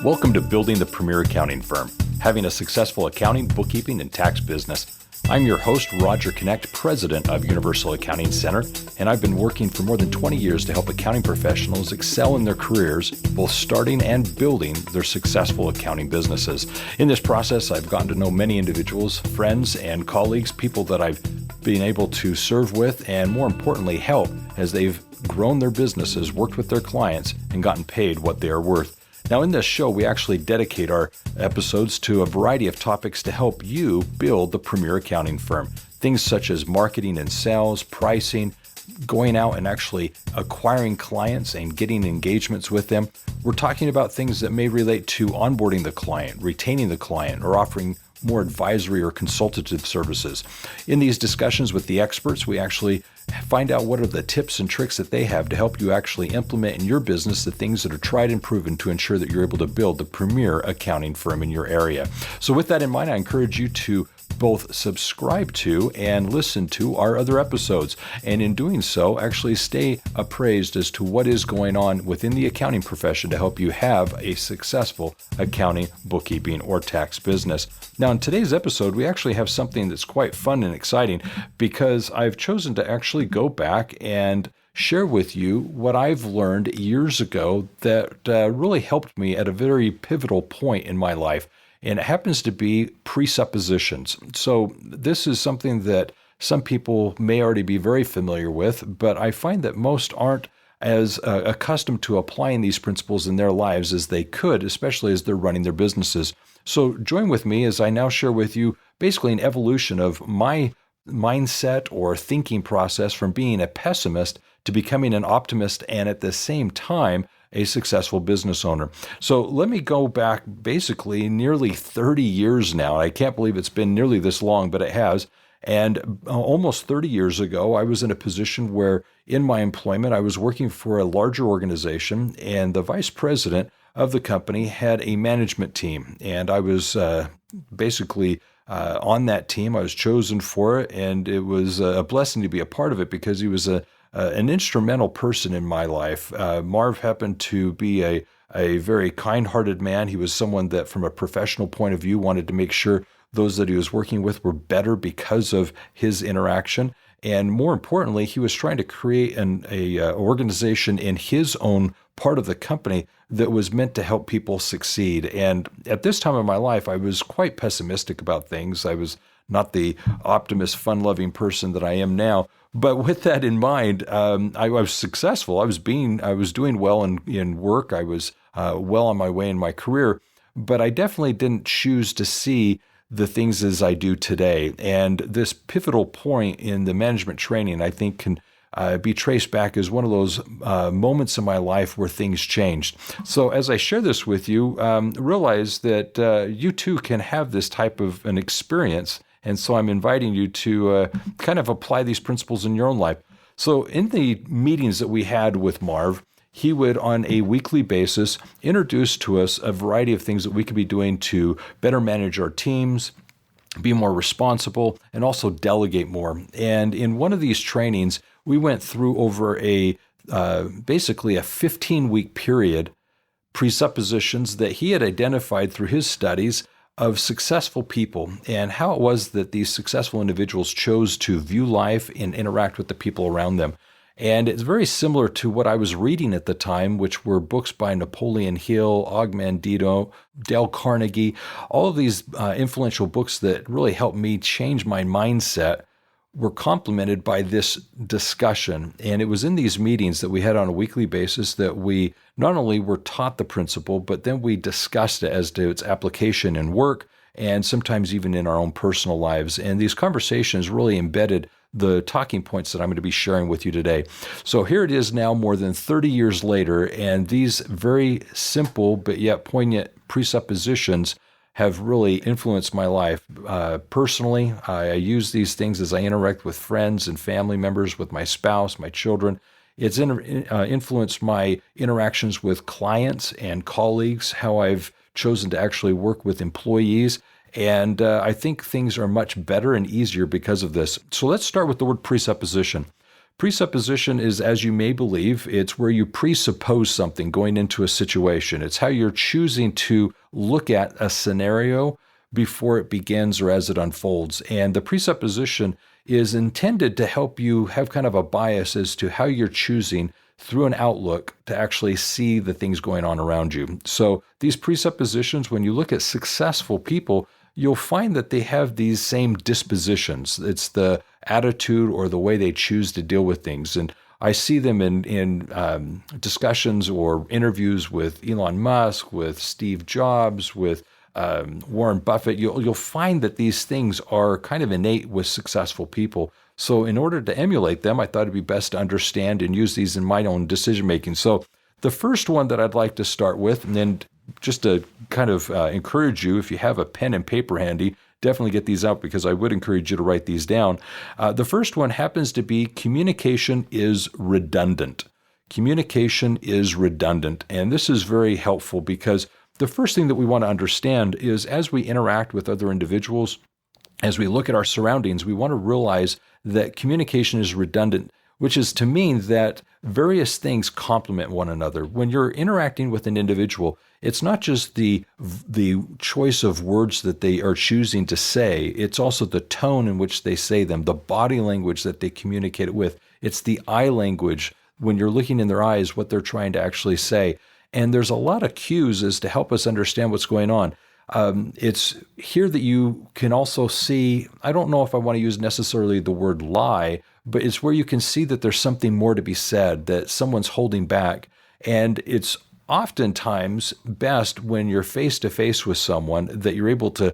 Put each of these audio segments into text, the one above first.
Welcome to Building the Premier Accounting Firm, having a successful accounting, bookkeeping, and tax business. I'm your host, Roger Knecht, president of Universal Accounting Center, and I've been working for more than 20 years to help accounting professionals excel in their careers, both starting and building their successful accounting businesses. In this process, I've gotten to know many individuals, friends, and colleagues, people that I've been able to serve with, and more importantly, help as they've grown their businesses, worked with their clients, and gotten paid what they are worth. Now, in this show, we actually dedicate our episodes to a variety of topics to help you build the premier accounting firm. Things such as marketing and sales, pricing, going out and actually acquiring clients and getting engagements with them. We're talking about things that may relate to onboarding the client, retaining the client, or offering more advisory or consultative services. In these discussions with the experts, we actually find out what are the tips and tricks that they have to help you actually implement in your business the things that are tried and proven to ensure that you're able to build the premier accounting firm in your area. So with that in mind, I encourage you to both subscribe to and listen to our other episodes. And in doing so, actually stay appraised as to what is going on within the accounting profession to help you have a successful accounting, bookkeeping, or tax business. Now, in today's episode, we actually have something that's quite fun and exciting because I've chosen to actually go back and share with you what I've learned years ago that really helped me at a very pivotal point in my life. And it happens to be presuppositions. So this is something that some people may already be very familiar with, but I find that most aren't as accustomed to applying these principles in their lives as they could, especially as they're running their businesses. So join with me as I now share with you basically an evolution of my mindset or thinking process from being a pessimist to becoming an optimist and at the same time a successful business owner. So let me go back basically nearly 30 years now. I can't believe it's been nearly this long, but it has. And almost 30 years ago, I was in a position where in my employment, I was working for a larger organization, and the vice president of the company had a management team. And I was basically on that team. I was chosen for it, and it was a blessing to be a part of it because he was an instrumental person in my life. Marv happened to be a very kind-hearted man. He was someone that, from a professional point of view, wanted to make sure those that he was working with were better because of his interaction. And more importantly, he was trying to create an organization in his own part of the company that was meant to help people succeed. And at this time of my life, I was quite pessimistic about things. I was not the optimist, fun-loving person that I am now. But with that in mind, I was successful. I was doing well in work. I was well on my way in my career. But I definitely didn't choose to see the things as I do today. And this pivotal point in the management training, I think, can be traced back as one of those moments in my life where things changed. So as I share this with you, realize that you too can have this type of an experience. And so I'm inviting you to kind of apply these principles in your own life. So in the meetings that we had with Marv, he would, on a weekly basis, introduce to us a variety of things that we could be doing to better manage our teams, be more responsible, and also delegate more. And in one of these trainings, we went through over basically a 15-week period, presuppositions that he had identified through his studies of successful people and how it was that these successful individuals chose to view life and interact with the people around them. And it's very similar to what I was reading at the time, which were books by Napoleon Hill, Og Mandino, Dale Carnegie, all of these influential books that really helped me change my mindset were complemented by this discussion. And it was in these meetings that we had on a weekly basis that we not only were taught the principle, but then we discussed it as to its application in work and sometimes even in our own personal lives. And these conversations really embedded the talking points that I'm going to be sharing with you today. So here it is now, more than 30 years later, and these very simple but yet poignant presuppositions have really influenced my life. Personally, I use these things as I interact with friends and family members, with my spouse, my children. It's influenced my interactions with clients and colleagues, how I've chosen to actually work with employees. And I think things are much better and easier because of this. So let's start with the word presupposition. Presupposition is, as you may believe, it's where you presuppose something going into a situation. It's how you're choosing to look at a scenario before it begins or as it unfolds. And the presupposition is intended to help you have kind of a bias as to how you're choosing through an outlook to actually see the things going on around you. So these presuppositions, when you look at successful people, you'll find that they have these same dispositions. It's the attitude or the way they choose to deal with things. And I see them in discussions or interviews with Elon Musk, with Steve Jobs, with Warren Buffett. You'll find that these things are kind of innate with successful people. So in order to emulate them, I thought it'd be best to understand and use these in my own decision making. So the first one that I'd like to start with, and then just to kind of encourage you, if you have a pen and paper handy, definitely get these out because I would encourage you to write these down. The first one happens to be communication is redundant. Communication is redundant. And this is very helpful because the first thing that we want to understand is as we interact with other individuals, as we look at our surroundings, we want to realize that communication is redundant, which is to mean that various things complement one another. When you're interacting with an individual, it's not just the choice of words that they are choosing to say, it's also the tone in which they say them, the body language that they communicate it with. It's the eye language, when you're looking in their eyes, what they're trying to actually say. And there's a lot of cues as to help us understand what's going on. It's here that you can also see, I don't know if I want to use necessarily the word lie, but it's where you can see that there's something more to be said, that someone's holding back. And it's oftentimes best when you're face to face with someone that you're able to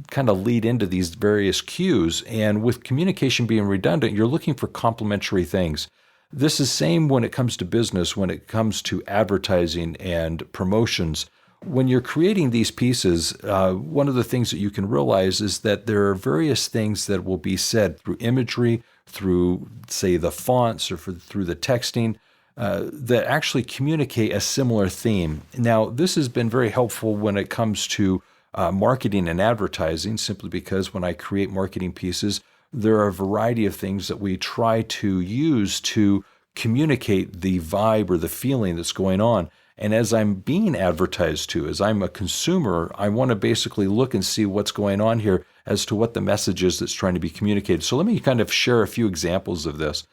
kind of lead into these various cues. And with communication being redundant, you're looking for complementary things. This is same when it comes to business, when it comes to advertising and promotions. When you're creating these pieces, one of the things that you can realize is that there are various things that will be said through imagery, through, say, the fonts or through the texting, that actually communicate a similar theme. Now, this has been very helpful when it comes to marketing and advertising, simply because when I create marketing pieces, there are a variety of things that we try to use to communicate the vibe or the feeling that's going on. And as I'm being advertised to, as I'm a consumer, I want to basically look and see what's going on here as to what the message is that's trying to be communicated. So let me kind of share a few examples of this.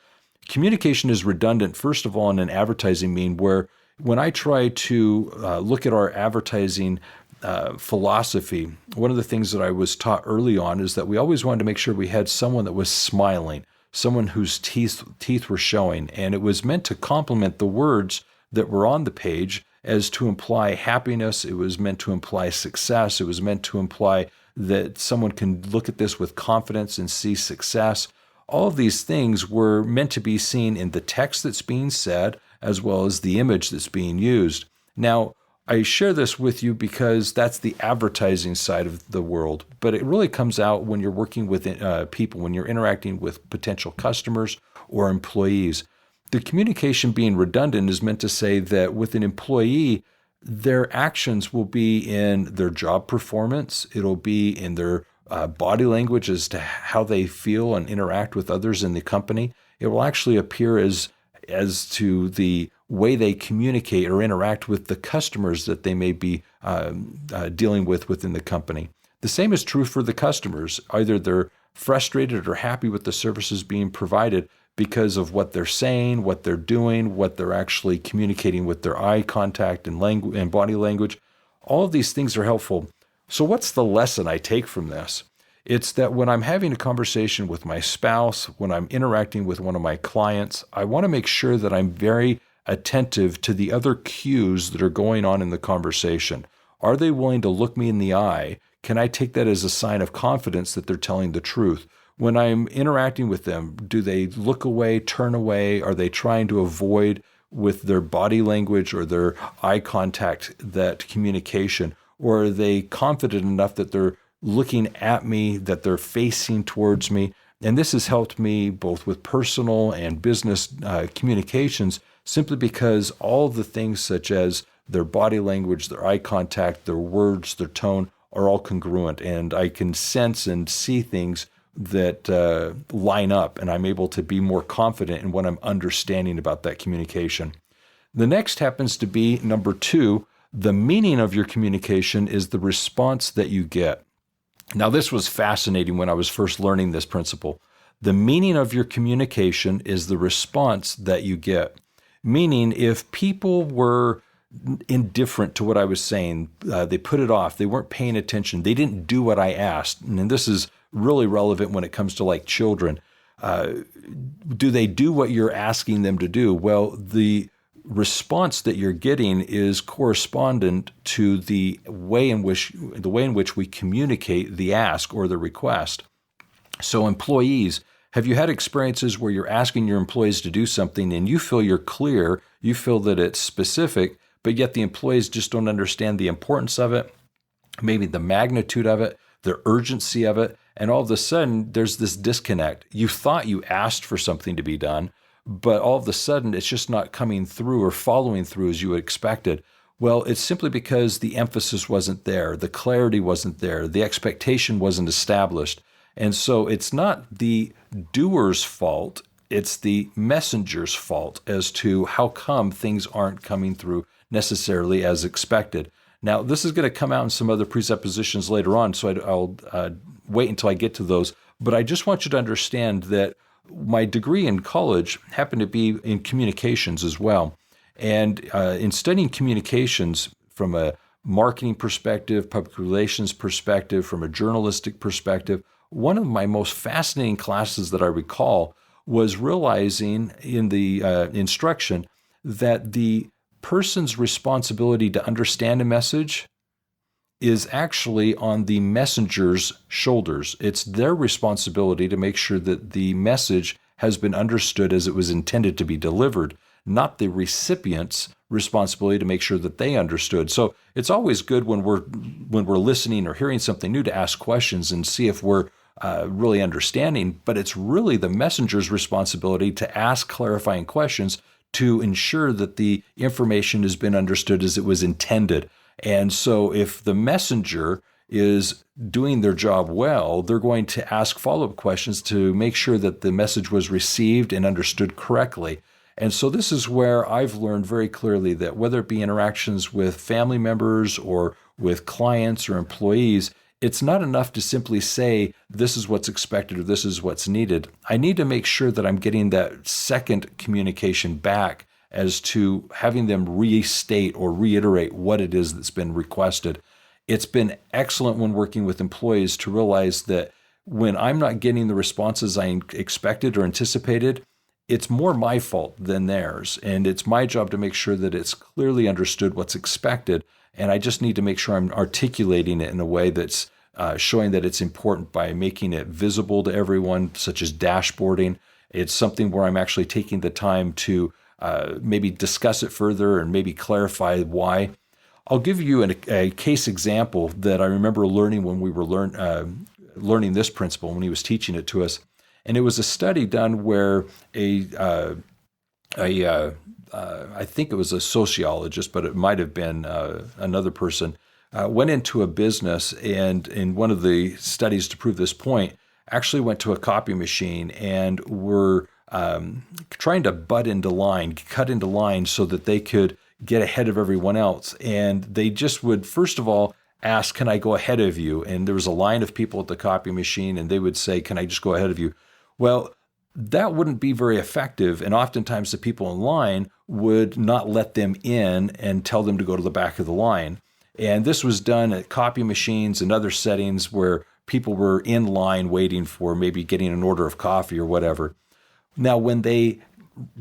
Communication is redundant, first of all, in an advertising mean where when I try to look at our advertising philosophy, one of the things that I was taught early on is that we always wanted to make sure we had someone that was smiling, someone whose teeth were showing, and it was meant to complement the words that were on the page as to imply happiness. It was meant to imply success. It was meant to imply that someone can look at this with confidence and see success. All of these things were meant to be seen in the text that's being said, as well as the image that's being used. Now, I share this with you because that's the advertising side of the world, but it really comes out when you're working with people, when you're interacting with potential customers or employees. The communication being redundant is meant to say that with an employee, their actions will be in their job performance. It'll be in their body language as to how they feel and interact with others in the company. It will actually appear as to the way they communicate or interact with the customers that they may be dealing with within the company. The same is true for the customers. Either they're frustrated or happy with the services being provided because of what they're saying, what they're doing, what they're actually communicating with their eye contact and language and body language. All of these things are helpful. So what's the lesson I take from this? It's that when I'm having a conversation with my spouse, when I'm interacting with one of my clients, I want to make sure that I'm very attentive to the other cues that are going on in the conversation. Are they willing to look me in the eye? Can I take that as a sign of confidence that they're telling the truth? When I'm interacting with them, do they look away, turn away? Are they trying to avoid with their body language or their eye contact that communication? Or are they confident enough that they're looking at me, that they're facing towards me? And this has helped me both with personal and business communications, simply because all the things such as their body language, their eye contact, their words, their tone are all congruent. And I can sense and see things that line up, and I'm able to be more confident in what I'm understanding about that communication. The next happens to be number 2. The meaning of your communication is the response that you get. Now, this was fascinating when I was first learning this principle. The meaning of your communication is the response that you get. Meaning, if people were indifferent to what I was saying, they put it off, they weren't paying attention, they didn't do what I asked, and this is really relevant when it comes to like children. Do they do what you're asking them to do? Well, the response that you're getting is correspondent to the way in which we communicate the ask or the request. So employees, have you had experiences where you're asking your employees to do something and you feel you're clear, you feel that it's specific, but yet the employees just don't understand the importance of it, maybe the magnitude of it, the urgency of it, and all of a sudden there's this disconnect. You thought you asked for something to be done, but all of a sudden it's just not coming through or following through as you expected. Well, it's simply because the emphasis wasn't there, the clarity wasn't there, the expectation wasn't established. And so it's not the doer's fault, it's the messenger's fault as to how come things aren't coming through necessarily as expected. Now, this is going to come out in some other presuppositions later on, so I'll wait until I get to those. But I just want you to understand that my degree in college happened to be in communications as well. And in studying communications from a marketing perspective, public relations perspective, from a journalistic perspective, one of my most fascinating classes that I recall was realizing in the instruction that the person's responsibility to understand a message is actually on the messenger's shoulders. It's their responsibility to make sure that the message has been understood as it was intended to be delivered, not the recipient's responsibility to make sure that they understood. So it's always good when we're listening or hearing something new to ask questions and see if we're really understanding, but it's really the messenger's responsibility to ask clarifying questions to ensure that the information has been understood as it was intended. And so if the messenger is doing their job well, they're going to ask follow-up questions to make sure that the message was received and understood correctly. And so this is where I've learned very clearly that whether it be interactions with family members or with clients or employees, it's not enough to simply say, this is what's expected or this is what's needed. I need to make sure that I'm getting that second communication back as to having them restate or reiterate what it is that's been requested. It's been excellent when working with employees to realize that when I'm not getting the responses I expected or anticipated, it's more my fault than theirs. And it's my job to make sure that it's clearly understood what's expected. And I just need to make sure I'm articulating it in a way that's showing that it's important by making it visible to everyone, such as dashboarding. It's something where I'm actually taking the time to maybe discuss it further and maybe clarify why. I'll give you a case example that I remember learning when we were learning this principle when he was teaching it to us. And it was a study done where I think it was a sociologist, but it might have been another person, went into a business and in one of the studies to prove this point, actually went to a copy machine and were trying to cut into line so that they could get ahead of everyone else. And they just would, first of all, ask, can I go ahead of you? And there was a line of people at the copy machine and they would say, can I just go ahead of you? Well, that wouldn't be very effective. And oftentimes the people in line would not let them in and tell them to go to the back of the line. And this was done at copy machines and other settings where people were in line waiting for maybe getting an order of coffee or whatever. Now, when they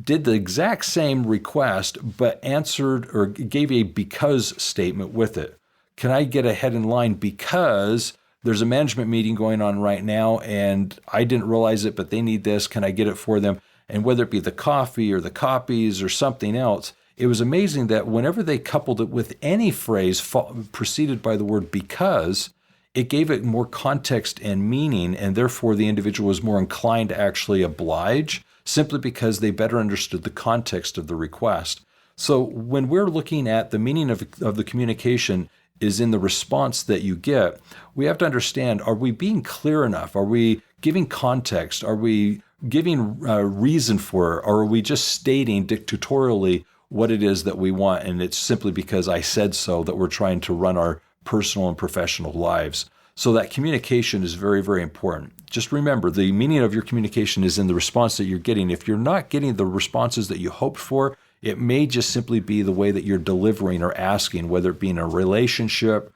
did the exact same request, but answered or gave a because statement with it, can I get ahead in line because there's a management meeting going on right now and I didn't realize it, but they need this. Can I get it for them? And whether it be the coffee or the copies or something else, it was amazing that whenever they coupled it with any phrase preceded by the word because, it gave it more context and meaning, and therefore the individual was more inclined to actually oblige simply because they better understood the context of the request. So when we're looking at the meaning of the communication is in the response that you get, we have to understand, are we being clear enough? Are we giving context? Are we giving reason for it? Or are we just stating dictatorially what it is that we want, and it's simply because I said so that we're trying to run our personal and professional lives? So that communication is very, very important. Just remember, the meaning of your communication is in the response that you're getting. If you're not getting the responses that you hoped for, it may just simply be the way that you're delivering or asking, whether it be in a relationship,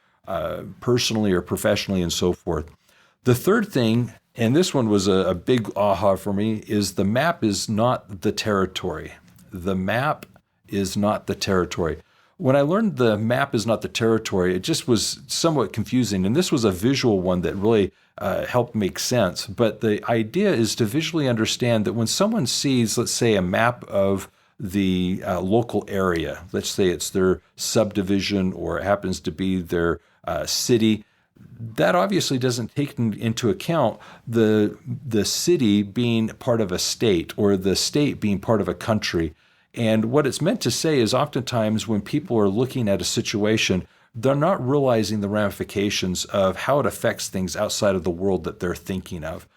personally or professionally, and so forth. The third thing, and this one was a big aha for me, is the map is not the territory. The map is not the territory. When I learned the map is not the territory, it just was somewhat confusing. And this was a visual one that really helped make sense. But the idea is to visually understand that when someone sees, let's say, a map of the local area, let's say it's their subdivision or it happens to be their city, that obviously doesn't take into account the city being part of a state or the state being part of a country. And what it's meant to say is oftentimes when people are looking at a situation, they're not realizing the ramifications of how it affects things outside of the world that they're thinking of.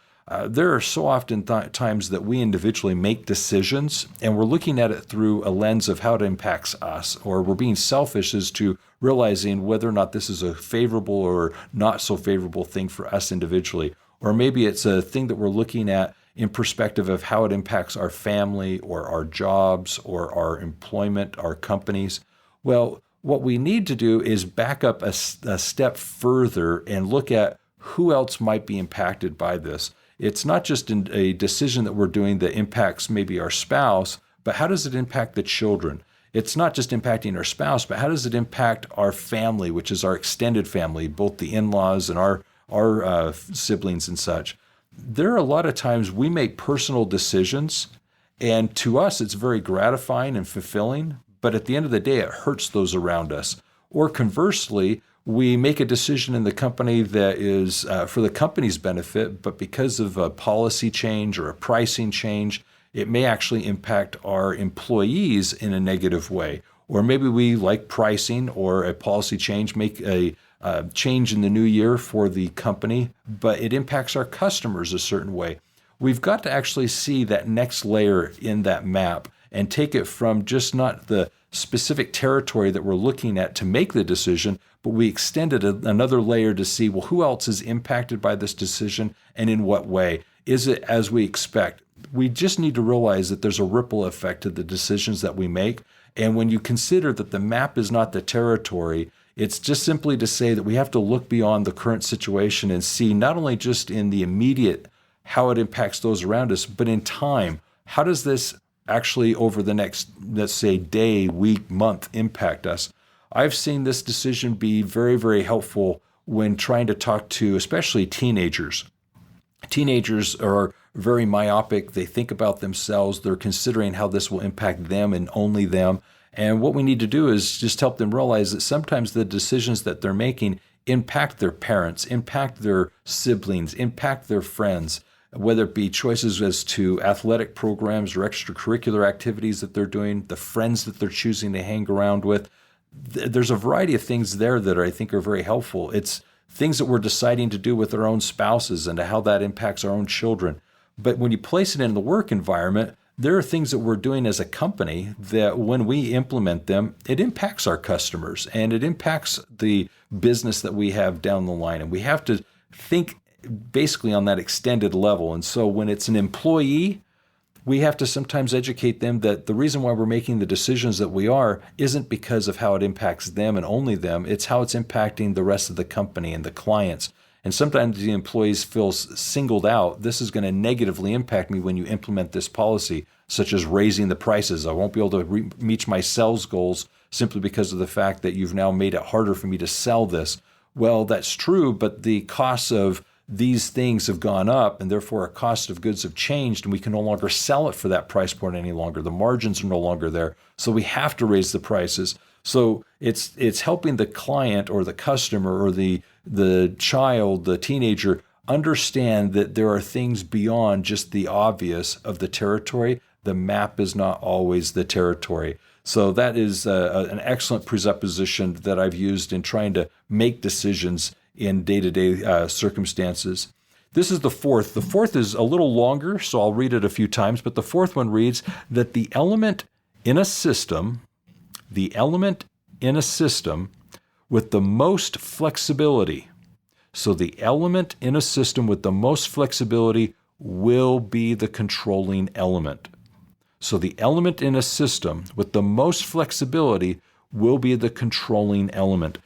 There are so often times that we individually make decisions and we're looking at it through a lens of how it impacts us, or we're being selfish as to realizing whether or not this is a favorable or not so favorable thing for us individually. Or maybe it's a thing that we're looking at in perspective of how it impacts our family or our jobs or our employment, our companies. Well, what we need to do is back up a step further and look at who else might be impacted by this. It's not just a decision that we're doing that impacts maybe our spouse, but how does it impact the children? It's not just impacting our spouse, but how does it impact our family, which is our extended family, both the in-laws and our siblings and such. There are a lot of times we make personal decisions, and to us it's very gratifying and fulfilling, but at the end of the day it hurts those around us. Or conversely, we make a decision in the company that is for the company's benefit, but because of a policy change or a pricing change, it may actually impact our employees in a negative way. Or maybe we like pricing or a policy change, make a change in the new year for the company, but it impacts our customers a certain way. We've got to actually see that next layer in that map and take it from just not the specific territory that we're looking at to make the decision, but we extended another layer to see, well, who else is impacted by this decision and in what way? Is it as we expect? We just need to realize that there's a ripple effect to the decisions that we make. And when you consider that the map is not the territory, it's just simply to say that we have to look beyond the current situation and see not only just in the immediate how it impacts those around us, but in time, how does this actually over the next, let's say, day, week, month impact us? I've seen this decision be very, very helpful when trying to talk to especially teenagers. Teenagers are very myopic. They think about themselves. They're considering how this will impact them and only them. And what we need to do is just help them realize that sometimes the decisions that they're making impact their parents, impact their siblings, impact their friends, whether it be choices as to athletic programs or extracurricular activities that they're doing, the friends that they're choosing to hang around with. There's a variety of things there that I think are very helpful. It's things that we're deciding to do with our own spouses and how that impacts our own children. But when you place it in the work environment, there are things that we're doing as a company that when we implement them, it impacts our customers and it impacts the business that we have down the line. And we have to think basically on that extended level. And so when it's an employee, we have to sometimes educate them that the reason why we're making the decisions that we are isn't because of how it impacts them and only them. It's how it's impacting the rest of the company and the clients. And sometimes the employees feel singled out. This is going to negatively impact me when you implement this policy, such as raising the prices. I won't be able to reach my sales goals simply because of the fact that you've now made it harder for me to sell this. Well, that's true, but the costs of these things have gone up, and therefore our cost of goods have changed, and we can no longer sell it for that price point any longer. The margins are no longer there, so we have to raise the prices. So it's helping the client or the customer or the child, the teenager, understand that there are things beyond just the obvious of the territory. The map is not always the territory. So that is an excellent presupposition that I've used in trying to make decisions in day-to-day circumstances. This is the fourth. The fourth is a little longer, so I'll read it a few times, but the fourth one reads that the element in a system with the most flexibility. So the element in a system with the most flexibility will be the controlling element. So the element in a system with the most flexibility will be the controlling element.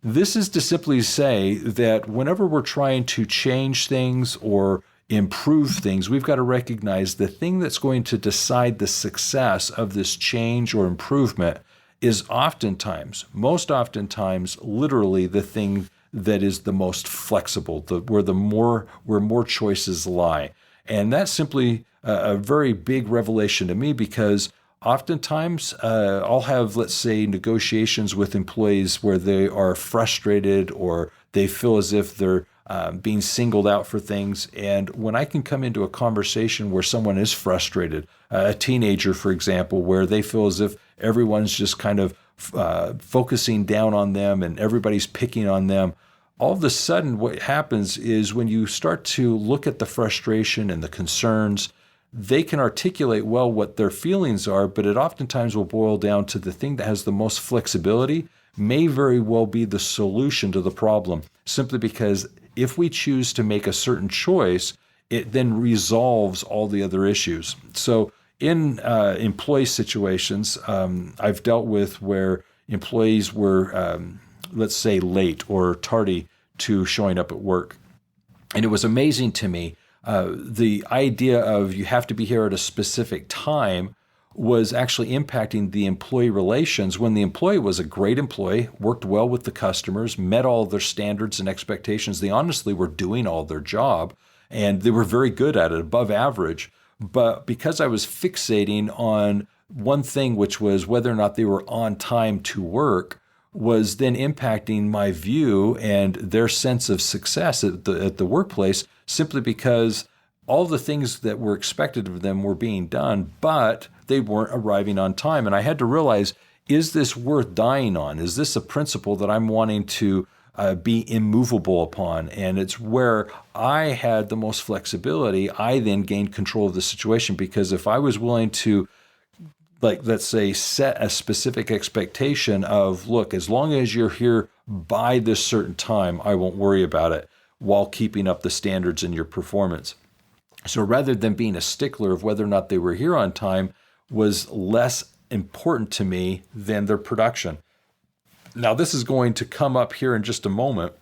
This is to simply say that whenever we're trying to change things or improve things, we've got to recognize the thing that's going to decide the success of this change or improvement is most oftentimes, literally the thing that is the most flexible, where more choices lie. And that's simply a very big revelation to me, because oftentimes I'll have, let's say, negotiations with employees where they are frustrated or they feel as if they're being singled out for things. And when I can come into a conversation where someone is frustrated, a teenager, for example, where they feel as if everyone's just kind of focusing down on them and everybody's picking on them, all of a sudden what happens is when you start to look at the frustration and the concerns, they can articulate well what their feelings are, but it oftentimes will boil down to the thing that has the most flexibility may very well be the solution to the problem, simply because if we choose to make a certain choice, it then resolves all the other issues. So in employee situations, I've dealt with where employees were, let's say, late or tardy to showing up at work. And it was amazing to me. The idea of you have to be here at a specific time was actually impacting the employee relations when the employee was a great employee, worked well with the customers, met all their standards and expectations. They honestly were doing all their job, and they were very good at it, above average. But because I was fixating on one thing, which was whether or not they were on time to work, was then impacting my view and their sense of success at the workplace, simply because all the things that were expected of them were being done, but they weren't arriving on time. And I had to realize, is this worth dying on? Is this a principle that I'm wanting to be immovable upon? And it's where I had the most flexibility. I then gained control of the situation, because if I was willing to, like, let's say, set a specific expectation of, look, as long as you're here by this certain time, I won't worry about it, while keeping up the standards in your performance. So rather than being a stickler of whether or not they were here on time was less important to me than their production. Now, this is going to come up here in just a moment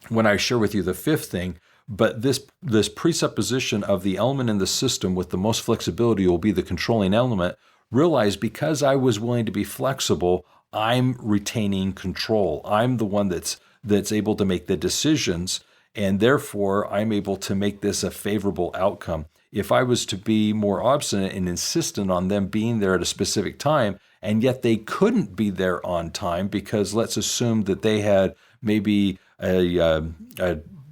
when I share with you the fifth thing, but this presupposition of the element in the system with the most flexibility will be the controlling element. Realize, because I was willing to be flexible, I'm retaining control. I'm the one that's able to make the decisions, and therefore I'm able to make this a favorable outcome. If I was to be more obstinate and insistent on them being there at a specific time, and yet they couldn't be there on time because let's assume that they had maybe a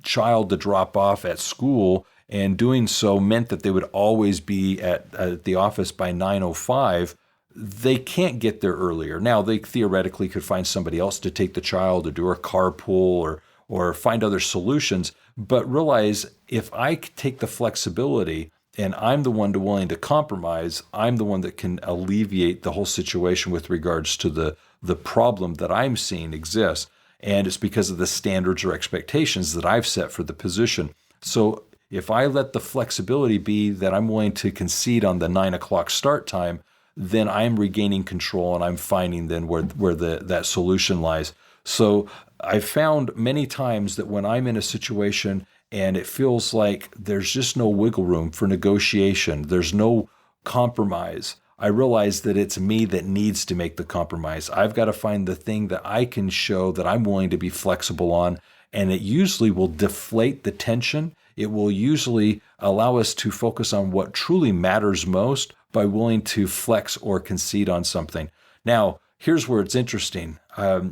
child to drop off at school, and doing so meant that they would always be at the office by 9:05, they can't get there earlier. Now, they theoretically could find somebody else to take the child or do a carpool or find other solutions. But realize, if I take the flexibility and I'm the one willing to compromise, I'm the one that can alleviate the whole situation with regards to the problem that I'm seeing exists. And it's because of the standards or expectations that I've set for the position. So if I let the flexibility be that I'm willing to concede on the 9 o'clock start time, then I'm regaining control, and I'm finding then where that solution lies. So I've found many times that when I'm in a situation and it feels like there's just no wiggle room for negotiation, there's no compromise, I realize that it's me that needs to make the compromise. I've got to find the thing that I can show that I'm willing to be flexible on, and it usually will deflate the tension. It will usually allow us to focus on what truly matters most by willing to flex or concede on something. Now, here's where it's interesting.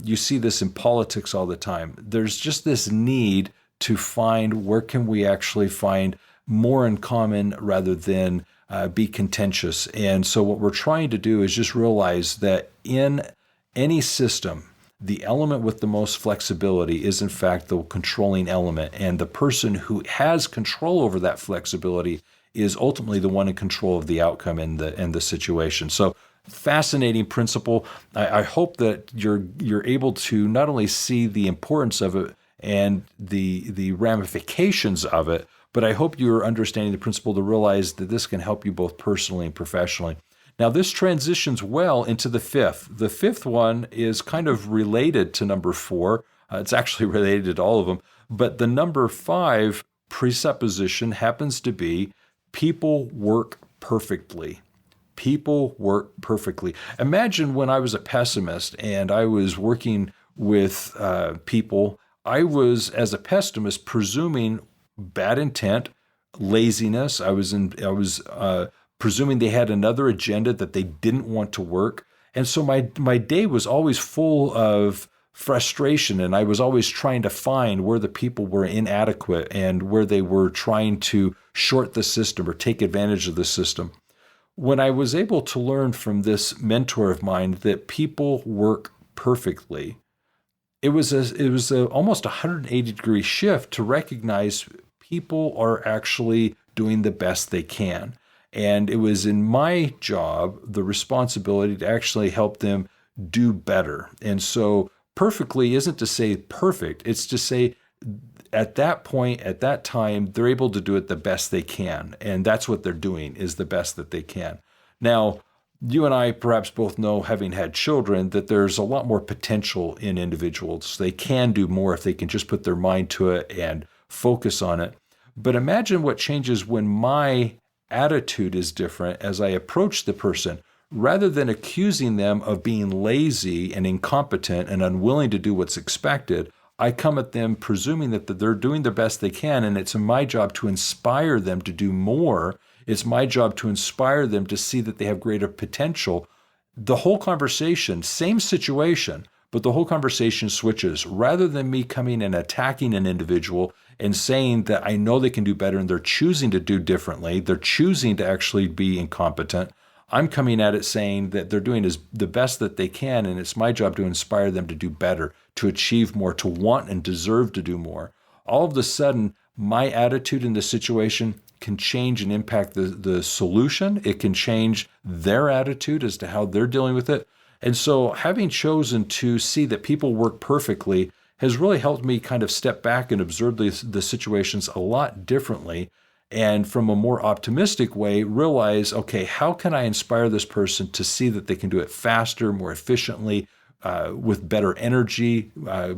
You see this in politics all the time. There's just this need to find where can we actually find more in common rather than be contentious. And so what we're trying to do is just realize that in any system, the element with the most flexibility is in fact the controlling element. And the person who has control over that flexibility is ultimately the one in control of the outcome in the situation. So fascinating principle. I hope that you're able to not only see the importance of it and the ramifications of it, but I hope you're understanding the principle to realize that this can help you both personally and professionally. Now, this transitions well into the fifth. The fifth one is kind of related to number 4. It's actually related to all of them. But the number 5 presupposition happens to be people work perfectly. People work perfectly. Imagine when I was a pessimist and I was working with people, I was, as a pessimist, presuming bad intent, laziness. I was presuming they had another agenda, that they didn't want to work. And so my day was always full of frustration, and I was always trying to find where the people were inadequate and where they were trying to short the system or take advantage of the system. When I was able to learn from this mentor of mine that people work perfectly, it was almost a 180-degree shift to recognize people are actually doing the best they can. And it was in my job, the responsibility to actually help them do better. And so perfectly isn't to say perfect. It's to say at that point, at that time, they're able to do it the best they can. And that's what they're doing, is the best that they can. Now, you and I perhaps both know, having had children, that there's a lot more potential in individuals. They can do more if they can just put their mind to it and focus on it. But imagine what changes when my attitude is different as I approach the person. Rather than accusing them of being lazy and incompetent and unwilling to do what's expected, I come at them presuming that they're doing the best they can, and it's my job to inspire them to do more. It's my job to inspire them to see that they have greater potential. The whole conversation, same situation, but the whole conversation switches. Rather than me coming and attacking an individual and saying that I know they can do better and they're choosing to do differently, they're choosing to actually be incompetent, I'm coming at it saying that they're doing the best that they can, and it's my job to inspire them to do better, to achieve more, to want and deserve to do more. All of a sudden, my attitude in the situation can change and impact the solution. It can change their attitude as to how they're dealing with it. And so having chosen to see that people work perfectly has really helped me kind of step back and observe the situations a lot differently, and from a more optimistic way, realize, okay, how can I inspire this person to see that they can do it faster, more efficiently, with better energy,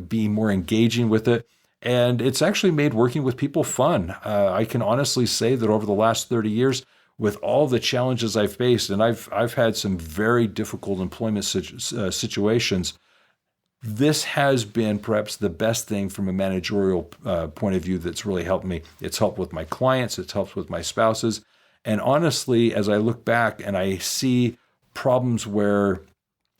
be more engaging with it. And it's actually made working with people fun. I can honestly say that over the last 30 years, with all the challenges I've faced, and I've had some very difficult employment situations, this has been perhaps the best thing from a managerial point of view that's really helped me. It's helped with my clients. It's helped with my spouses. And honestly, as I look back and I see problems where,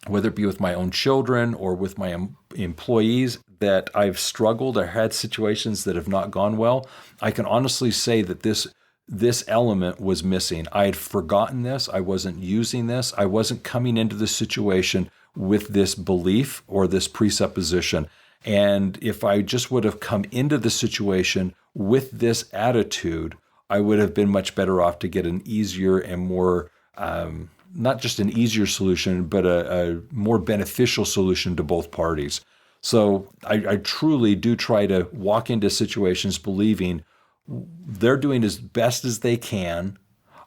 whether it be with my own children or with my employees, that I've struggled or had situations that have not gone well, I can honestly say that this element was missing. I had forgotten this. I wasn't using this. I wasn't coming into the situation with this belief or this presupposition. And if I just would have come into the situation with this attitude, I would have been much better off to get an easier and more, not just an easier solution, but a more beneficial solution to both parties. So I truly do try to walk into situations believing they're doing as best as they can.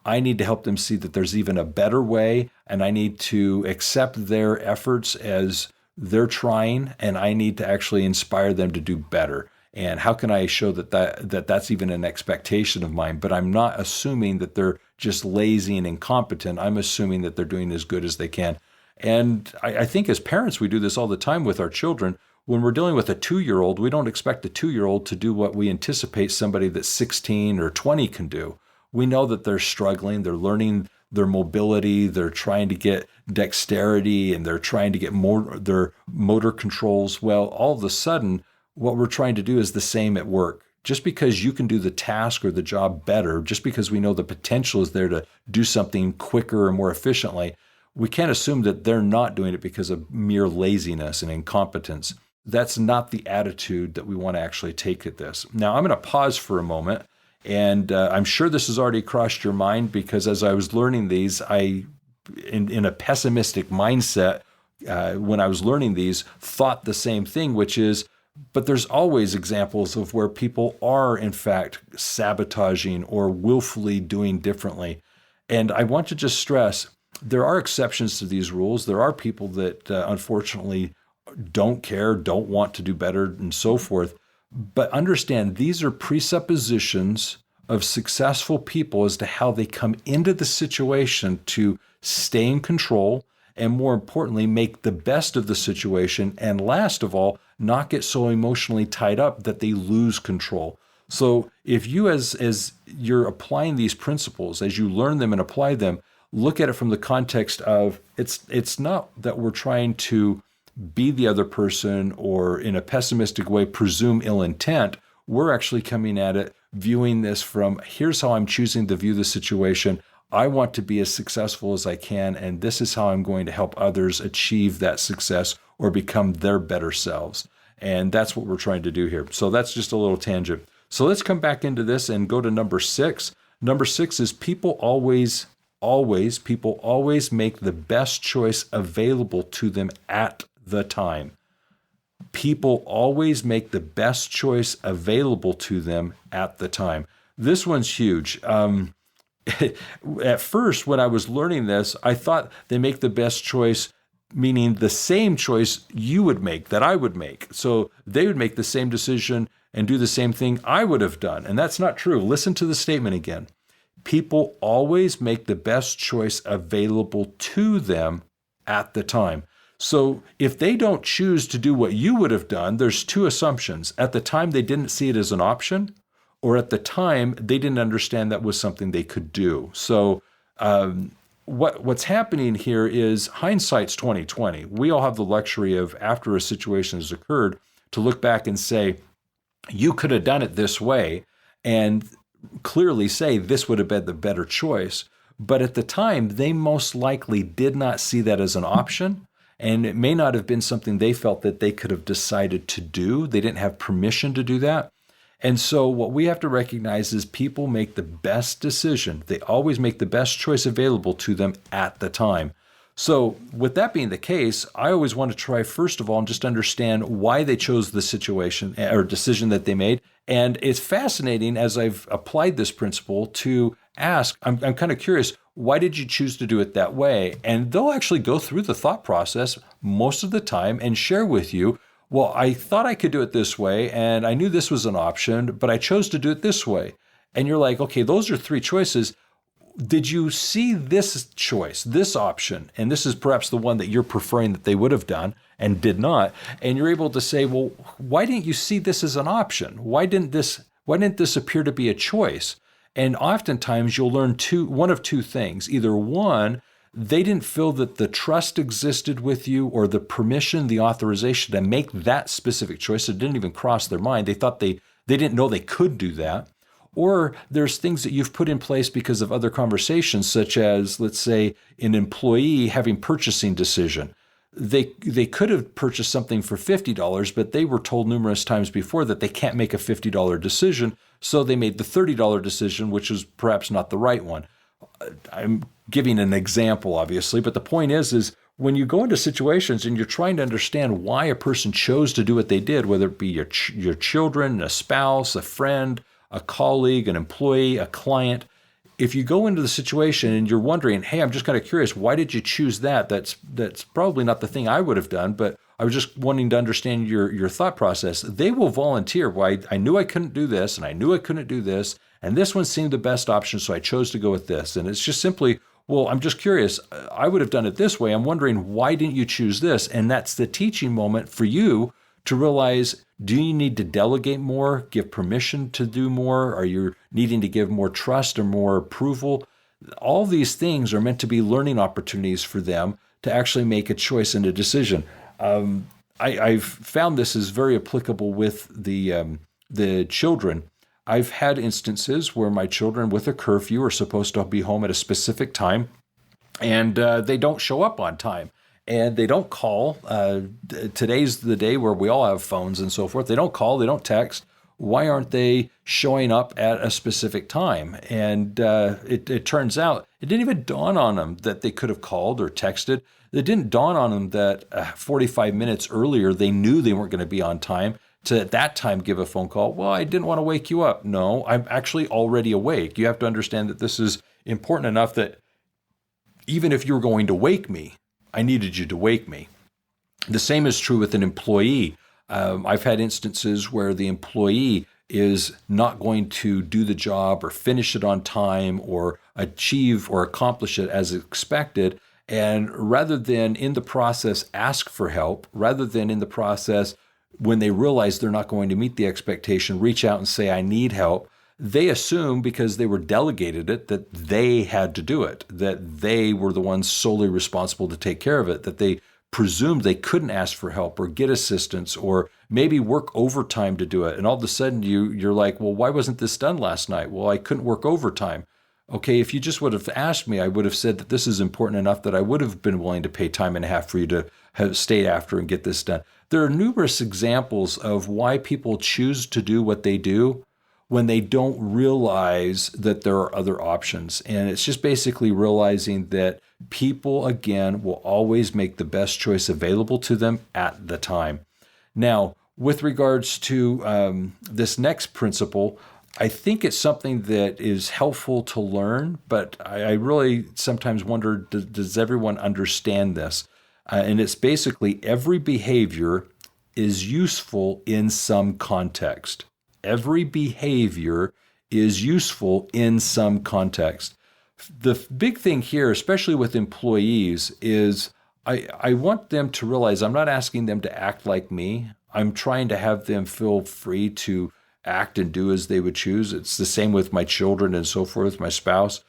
I need to help them see that there's even a better way, and I need to accept their efforts as they're trying, and I need to actually inspire them to do better. And how can I show that's even an expectation of mine? But I'm not assuming that they're just lazy and incompetent. I'm assuming that they're doing as good as they can. And I think as parents, we do this all the time with our children. When we're dealing with a 2-year-old, we don't expect a 2-year-old to do what we anticipate somebody that's 16 or 20 can do. We know that they're struggling, they're learning their mobility, they're trying to get dexterity, and they're trying to get their motor controls. Well, all of a sudden, what we're trying to do is the same at work. Just because you can do the task or the job better, just because we know the potential is there to do something quicker or more efficiently, we can't assume that they're not doing it because of mere laziness and incompetence. That's not the attitude that we want to actually take at this. Now, I'm going to pause for a moment, and I'm sure this has already crossed your mind, because as I was learning these, in a pessimistic mindset, when I was learning these, thought the same thing, which is, but there's always examples of where people are, in fact, sabotaging or willfully doing differently. And I want to just stress, there are exceptions to these rules. There are people that unfortunately don't care, don't want to do better, and so forth. But understand, these are presuppositions of successful people as to how they come into the situation to stay in control, and more importantly, make the best of the situation, and last of all, not get so emotionally tied up that they lose control. So if you, as you're applying these principles, as you learn them and apply them, look at it from the context of it's not that we're trying to be the other person or in a pessimistic way presume ill intent. We're actually coming at it viewing this from, here's how I'm choosing to view the situation. I want to be as successful as I can, and this is how I'm going to help others achieve that success or become their better selves. And that's what we're trying to do here. So that's just a little tangent. So let's come back into this and go to number 6. Number 6 is people always make the best choice available to them at the time. People always make the best choice available to them at the time. This one's huge. At first, when I was learning this, I thought they make the best choice, meaning the same choice you would make, that I would make. So they would make the same decision and do the same thing I would have done. And that's not true. Listen to the statement again. People always make the best choice available to them at the time. So if they don't choose to do what you would have done, there's two assumptions. At the time, they didn't see it as an option, or at the time, they didn't understand that was something they could do. So what's happening here is hindsight's 20/20. We all have the luxury of, after a situation has occurred, to look back and say, you could have done it this way, and clearly say this would have been the better choice. But at the time, they most likely did not see that as an option. And it may not have been something they felt that they could have decided to do. They didn't have permission to do that. And so what we have to recognize is people make the best decision. They always make the best choice available to them at the time. So with that being the case, I always want to try, first of all, and just understand why they chose the situation or decision that they made. And it's fascinating, as I've applied this principle, to ask, I'm kind of curious, why did you choose to do it that way? And they'll actually go through the thought process most of the time and share with you, well, I thought I could do it this way, and I knew this was an option, but I chose to do it this way. And you're like, okay, those are three choices. Did you see this choice, this option? And this is perhaps the one that you're preferring that they would have done and did not. And you're able to say, well, why didn't you see this as an option? Why didn't this appear to be a choice? And oftentimes you'll learn one of two things. Either one, they didn't feel that the trust existed with you or the permission, the authorization to make that specific choice. It didn't even cross their mind. They thought they didn't know they could do that. Or there's things that you've put in place because of other conversations, such as, let's say, an employee having purchasing decision. They could have purchased something for $50, but they were told numerous times before that they can't make a $50 decision, so they made the $30 decision, which is perhaps not the right one. I'm giving an example, obviously, but the point is when you go into situations and you're trying to understand why a person chose to do what they did, whether it be your children, a spouse, a friend, a colleague, an employee, a client, if you go into the situation and you're wondering, hey, I'm just kind of curious, why did you choose that? That's probably not the thing I would have done, but I was just wanting to understand your thought process. They will volunteer. Why I knew I couldn't do this, and I knew I couldn't do this, and this one seemed the best option, so I chose to go with this. And it's just simply, well, I'm just curious. I would have done it this way. I'm wondering, why didn't you choose this? And that's the teaching moment for you to realize, do you need to delegate more, give permission to do more? Are you needing to give more trust or more approval? All these things are meant to be learning opportunities for them to actually make a choice and a decision. I've found this is very applicable with the children. I've had instances where my children with a curfew are supposed to be home at a specific time, and they don't show up on time. And they don't call. Today's the day where we all have phones and so forth. They don't call, they don't text. Why aren't they showing up at a specific time? And it turns out it didn't even dawn on them that they could have called or texted. It didn't dawn on them that 45 minutes earlier they knew they weren't going to be on time to at that time give a phone call. Well, I didn't want to wake you up. No, I'm actually already awake. You have to understand that this is important enough that even if you were going to wake me, I needed you to wake me. The same is true with an employee. I've had instances where the employee is not going to do the job or finish it on time or achieve or accomplish it as expected. And rather than in the process ask for help, rather than in the process when they realize they're not going to meet the expectation, reach out and say, I need help, they assume because they were delegated it that they had to do it, that they were the ones solely responsible to take care of it, that they presumed they couldn't ask for help or get assistance or maybe work overtime to do it. And all of a sudden you're like, well, why wasn't this done last night? Well, I couldn't work overtime. Okay, if you just would have asked me, I would have said that this is important enough that I would have been willing to pay time and a half for you to have stayed after and get this done. There are numerous examples of why people choose to do what they do when they don't realize that there are other options. And it's just basically realizing that people, again, will always make the best choice available to them at the time. Now, with regards to this next principle, I think it's something that is helpful to learn, but I really sometimes wonder, does everyone understand this? And it's basically every behavior is useful in some context. Every behavior is useful in some context. The big thing here, especially with employees, is I want them to realize I'm not asking them to act like me. I'm trying to have them feel free to act and do as they would choose. It's the same with my children and so forth, my spouse.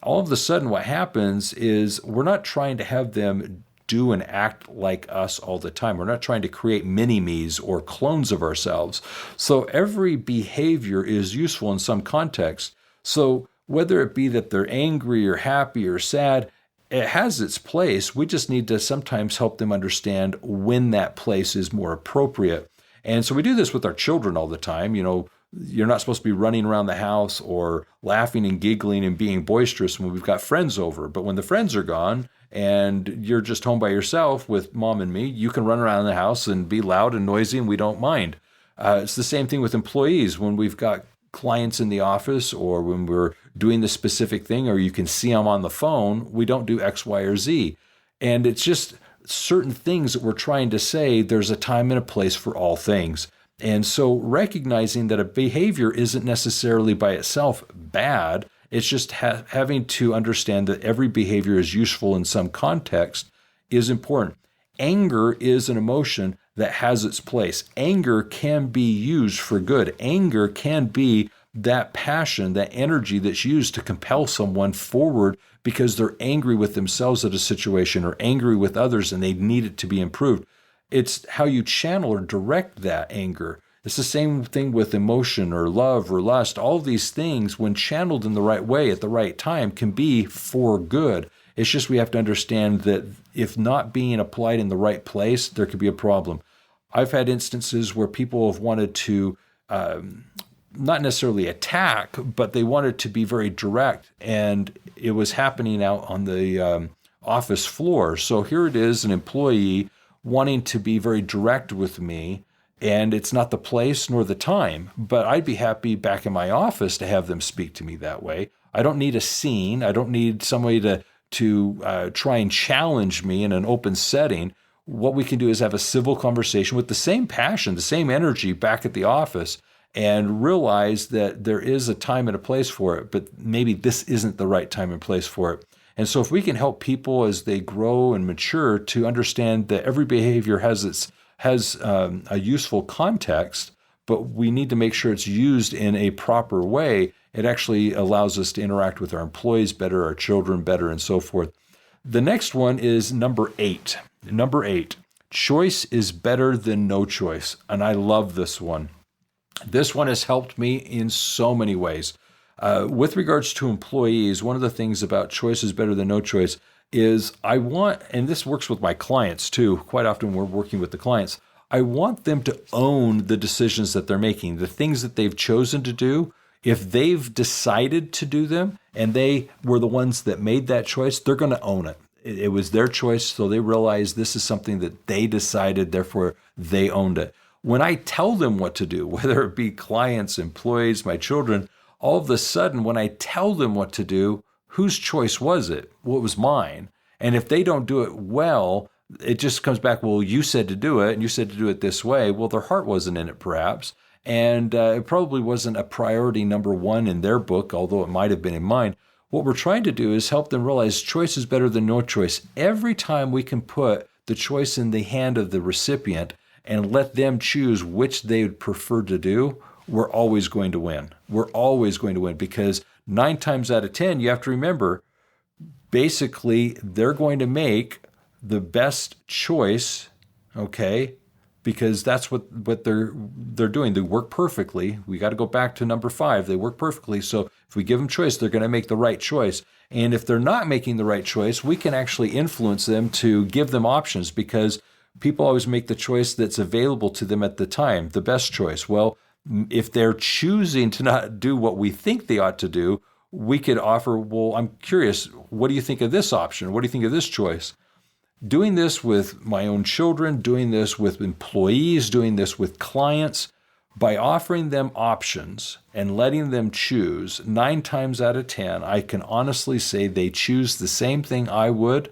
All of a sudden, what happens is we're not trying to have them do and act like us all the time. We're not trying to create mini-me's or clones of ourselves. So every behavior is useful in some context. So whether it be that they're angry or happy or sad, it has its place. We just need to sometimes help them understand when that place is more appropriate. And so we do this with our children all the time. You know, you're not supposed to be running around the house or laughing and giggling and being boisterous when we've got friends over. But when the friends are gone and you're just home by yourself with mom and me, you can run around the house and be loud and noisy and we don't mind. It's the same thing with employees. When we've got clients in the office or when we're doing the specific thing or you can see them on the phone, we don't do X, Y, or Z. And it's just certain things that we're trying to say, there's a time and a place for all things. And so recognizing that a behavior isn't necessarily by itself bad, it's just having to understand that every behavior is useful in some context is important. Anger is an emotion that has its place. Anger can be used for good. Anger can be that passion, that energy that's used to compel someone forward because they're angry with themselves at a situation or angry with others and they need it to be improved. It's how you channel or direct that anger. It's the same thing with emotion or love or lust. All of these things, when channeled in the right way at the right time, can be for good. It's just we have to understand that if not being applied in the right place, there could be a problem. I've had instances where people have wanted to not necessarily attack, but they wanted to be very direct, and it was happening out on the office floor. So here it is, an employee wanting to be very direct with me, and it's not the place nor the time, but I'd be happy back in my office to have them speak to me that way. I don't need a scene. I don't need somebody to try and challenge me in an open setting. What we can do is have a civil conversation with the same passion, the same energy back at the office, and realize that there is a time and a place for it, but maybe this isn't the right time and place for it. And so if we can help people as they grow and mature to understand that every behavior has a useful context, but we need to make sure it's used in a proper way, it actually allows us to interact with our employees better, our children better, and so forth. The next one is number 8. Number 8, choice is better than no choice. And I love this one. This one has helped me in so many ways. With regards to employees, one of the things about choice is better than no choice, is I want, and this works with my clients too, quite often we're working with the clients, I want them to own the decisions that they're making, the things that they've chosen to do. If they've decided to do them and they were the ones that made that choice, they're going to own it. It was their choice, so they realize this is something that they decided, therefore they owned it. When I tell them what to do, whether it be clients, employees, my children, all of a sudden, when I tell them what to do, whose choice was it? Well, it was mine. And if they don't do it well, it just comes back, well, you said to do it, and you said to do it this way. Well, their heart wasn't in it, perhaps. And it probably wasn't a priority number one in their book, although it might have been in mine. What we're trying to do is help them realize choice is better than no choice. Every time we can put the choice in the hand of the recipient and let them choose which they would prefer to do, we're always going to win. We're always going to win because 9 times out of 10, you have to remember, basically, they're going to make the best choice, okay? Because that's what they're doing. They work perfectly. We got to go back to number 5. They work perfectly. So if we give them choice, they're going to make the right choice. And if they're not making the right choice, we can actually influence them to give them options because people always make the choice that's available to them at the time, the best choice. Well, if they're choosing to not do what we think they ought to do, we could offer, well, I'm curious, what do you think of this option? What do you think of this choice? Doing this with my own children, doing this with employees, doing this with clients, by offering them options and letting them choose, 9 times out of 10, I can honestly say they choose the same thing I would.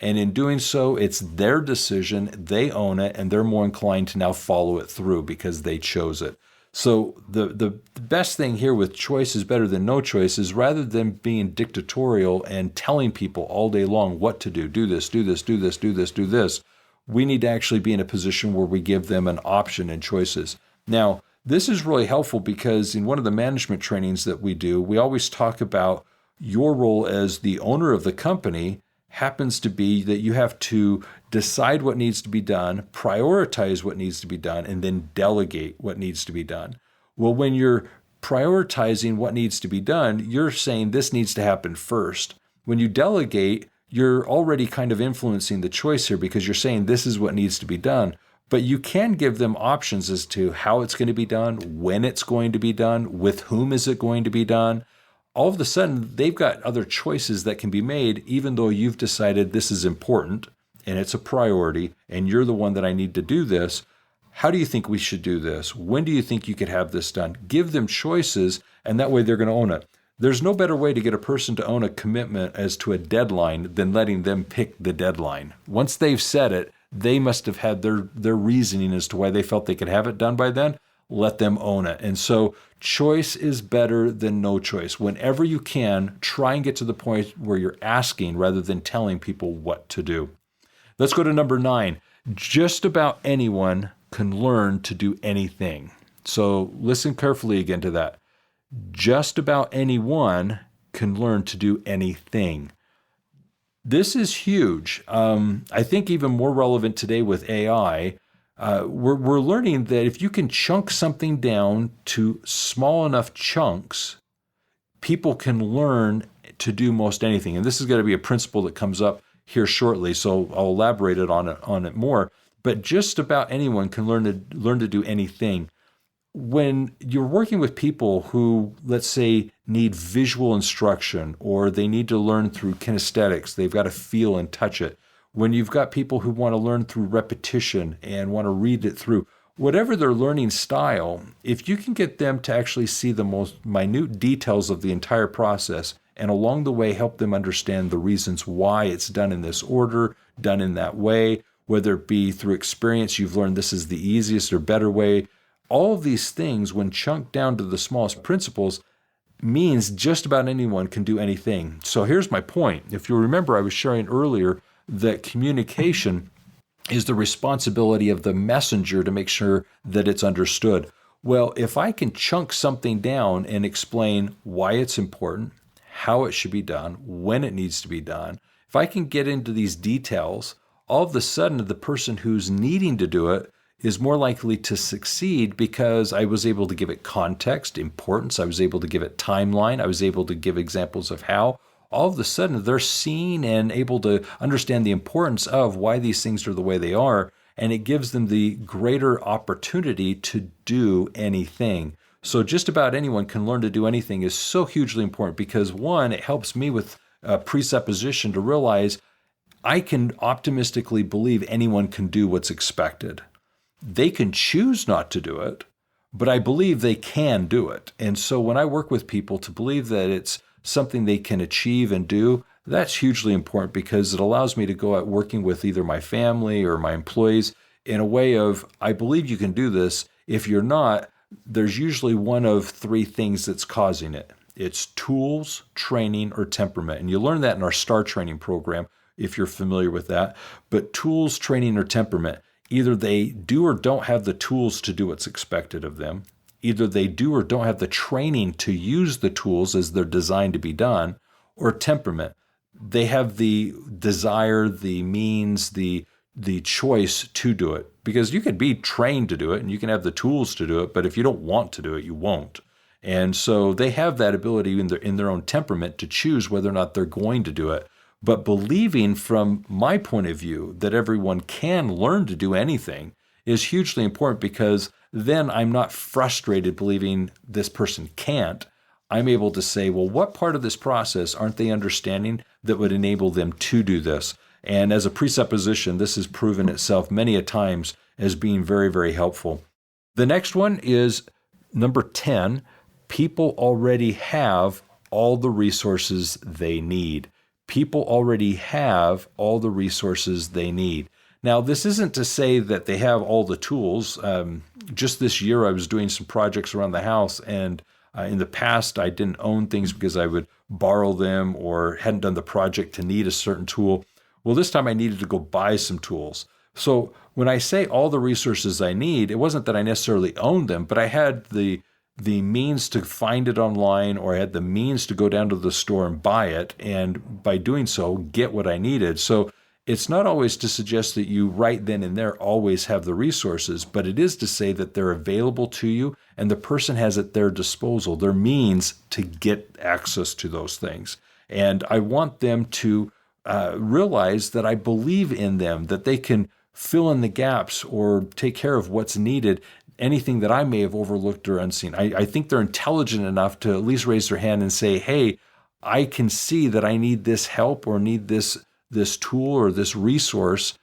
And in doing so, it's their decision, they own it, and they're more inclined to now follow it through because they chose it. So the best thing here with choice is better than no choice is rather than being dictatorial and telling people all day long what to do this, do this, do this, do this, do this, we need to actually be in a position where we give them an option and choices. Now, this is really helpful because in one of the management trainings that we do, we always talk about your role as the owner of the company happens to be that you have to decide what needs to be done, prioritize what needs to be done, and then delegate what needs to be done. Well, when you're prioritizing what needs to be done, you're saying this needs to happen first. When you delegate, you're already kind of influencing the choice here because you're saying this is what needs to be done. But you can give them options as to how it's going to be done, when it's going to be done, with whom is it going to be done. All of a sudden, they've got other choices that can be made, even though you've decided this is important and it's a priority and you're the one that I need to do this. How do you think we should do this? When do you think you could have this done? Give them choices, and that way they're going to own it. There's no better way to get a person to own a commitment as to a deadline than letting them pick the deadline. Once they've said it, they must have had their reasoning as to why they felt they could have it done by then. Let them own it. And so choice is better than no choice. Whenever you can, try and get to the point where you're asking rather than telling people what to do. Let's go to number 9. Just about anyone can learn to do anything. So listen carefully again to that. Just about anyone can learn to do anything. This is huge. I think even more relevant today with AI. We're learning that if you can chunk something down to small enough chunks, people can learn to do most anything. And this is going to be a principle that comes up here shortly, so I'll elaborate on it more. But just about anyone can learn to do anything. When you're working with people who, let's say, need visual instruction or they need to learn through kinesthetics, they've got to feel and touch it. When you've got people who want to learn through repetition and want to read it through, whatever their learning style, if you can get them to actually see the most minute details of the entire process and along the way help them understand the reasons why it's done in this order, done in that way, whether it be through experience, you've learned this is the easiest or better way. All of these things, when chunked down to the smallest principles, means just about anyone can do anything. So here's my point. If you remember, I was sharing earlier that communication is the responsibility of the messenger to make sure that it's understood. Well, if I can chunk something down and explain why it's important, how it should be done, when it needs to be done, if I can get into these details, all of a sudden the person who's needing to do it is more likely to succeed because I was able to give it context, importance, I was able to give it timeline, I was able to give examples of how. all of a sudden they're seeing and able to understand the importance of why these things are the way they are. And it gives them the greater opportunity to do anything. So just about anyone can learn to do anything is so hugely important because, one, it helps me with presupposition to realize I can optimistically believe anyone can do what's expected. They can choose not to do it, but I believe they can do it. And so when I work with people to believe that it's something they can achieve and do, that's hugely important because it allows me to go out working with either my family or my employees in a way of, I believe you can do this. If you're not, there's usually one of three things that's causing it. It's tools, training, or temperament. And you learn that in our STAR training program, if you're familiar with that. But tools, training, or temperament, either they do or don't have the tools to do what's expected of them. Either they do or don't have the training to use the tools as they're designed to be done, or temperament. They have the desire, the means, the choice to do it. Because you can be trained to do it and you can have the tools to do it, but if you don't want to do it, you won't. And so they have that ability in their own temperament to choose whether or not they're going to do it. But believing from my point of view that everyone can learn to do anything is hugely important because then I'm not frustrated believing this person can't. I'm able to say, well, what part of this process aren't they understanding that would enable them to do this? And as a presupposition, this has proven itself many a times as being very, very helpful. The next one is number 10. People already have all the resources they need. People already have all the resources they need. Now, this isn't to say that they have all the tools. Just this year, I was doing some projects around the house, and in the past, I didn't own things because I would borrow them or hadn't done the project to need a certain tool. Well, this time I needed to go buy some tools. So when I say all the resources I need, it wasn't that I necessarily owned them, but I had the means to find it online, or I had the means to go down to the store and buy it, and by doing so, get what I needed. So it's not always to suggest that you right then and there always have the resources, but it is to say that they're available to you and the person has at their disposal, their means to get access to those things. And I want them to realize that I believe in them, that they can fill in the gaps or take care of what's needed, anything that I may have overlooked or unseen. I think they're intelligent enough to at least raise their hand and say, hey, I can see that I need this help or need this tool or this resource,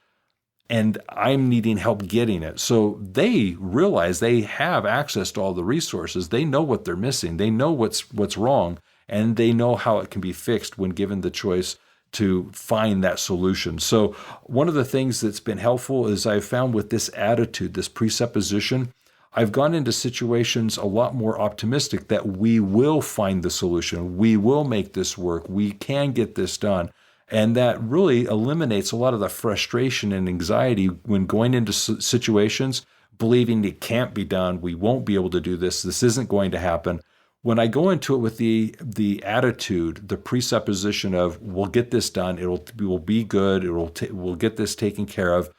and I'm needing help getting it. So they realize they have access to all the resources. They know what they're missing. They know what's wrong, and they know how it can be fixed when given the choice to find that solution. So one of the things that's been helpful is I've found with this attitude, this presupposition, I've gone into situations a lot more optimistic that we will find the solution. We will make this work. We can get this done. And that really eliminates a lot of the frustration and anxiety when going into situations, believing it can't be done. We won't be able to do this. This isn't going to happen. When I go into it with the attitude, the presupposition of we'll get this done, it will be good, we'll get this taken care of,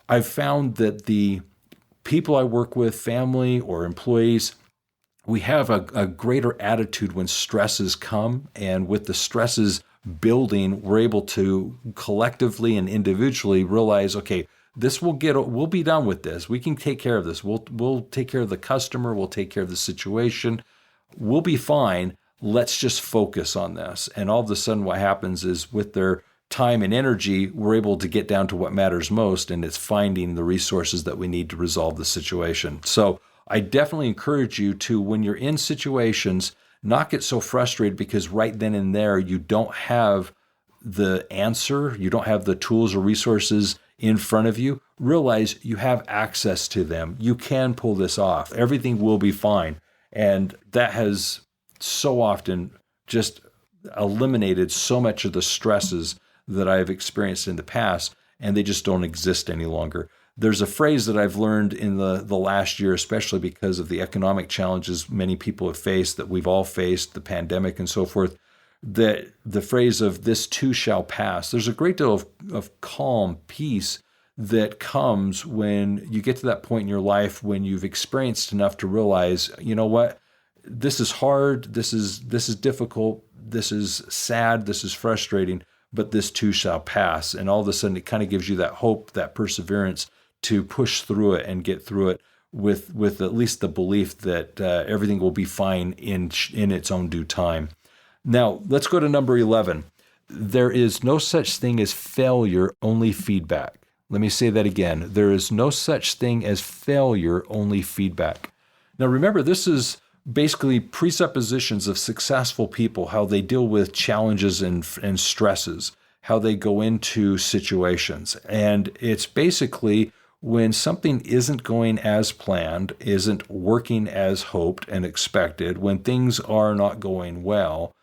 I've found that the people I work with, family or employees, we have a greater attitude when stresses come, and with the stresses building, we're able to collectively and individually realize, okay, we'll be done with this. We can take care of this. We'll take care of the customer. We'll take care of the situation. We'll be fine. Let's just focus on this. And all of a sudden what happens is with their time and energy, we're able to get down to what matters most, and it's finding the resources that we need to resolve the situation. So I definitely encourage you to, when you're in situations, not get so frustrated because right then and there you don't have the answer, you don't have the tools or resources in front of you. Realize you have access to them. You can pull this off. Everything will be fine. And that has so often just eliminated so much of the stresses that I've experienced in the past, and they just don't exist any longer. There's a phrase that I've learned in the last year, especially because of the economic challenges many people have faced, that we've all faced, the pandemic and so forth, that the phrase of this too shall pass. There's a great deal of calm, peace that comes when you get to that point in your life when you've experienced enough to realize, you know what, this is hard, this is difficult, this is sad, this is frustrating, but this too shall pass. And all of a sudden it kind of gives you that hope, that perseverance to push through it and get through it with at least the belief that everything will be fine in its own due time. Now, let's go to number 11. There is no such thing as failure, only feedback. Let me say that again. There is no such thing as failure, only feedback. Now, remember, this is basically presuppositions of successful people, how they deal with challenges and stresses, how they go into situations. And it's basically when something isn't going as planned, isn't working as hoped and expected, when things are not going well,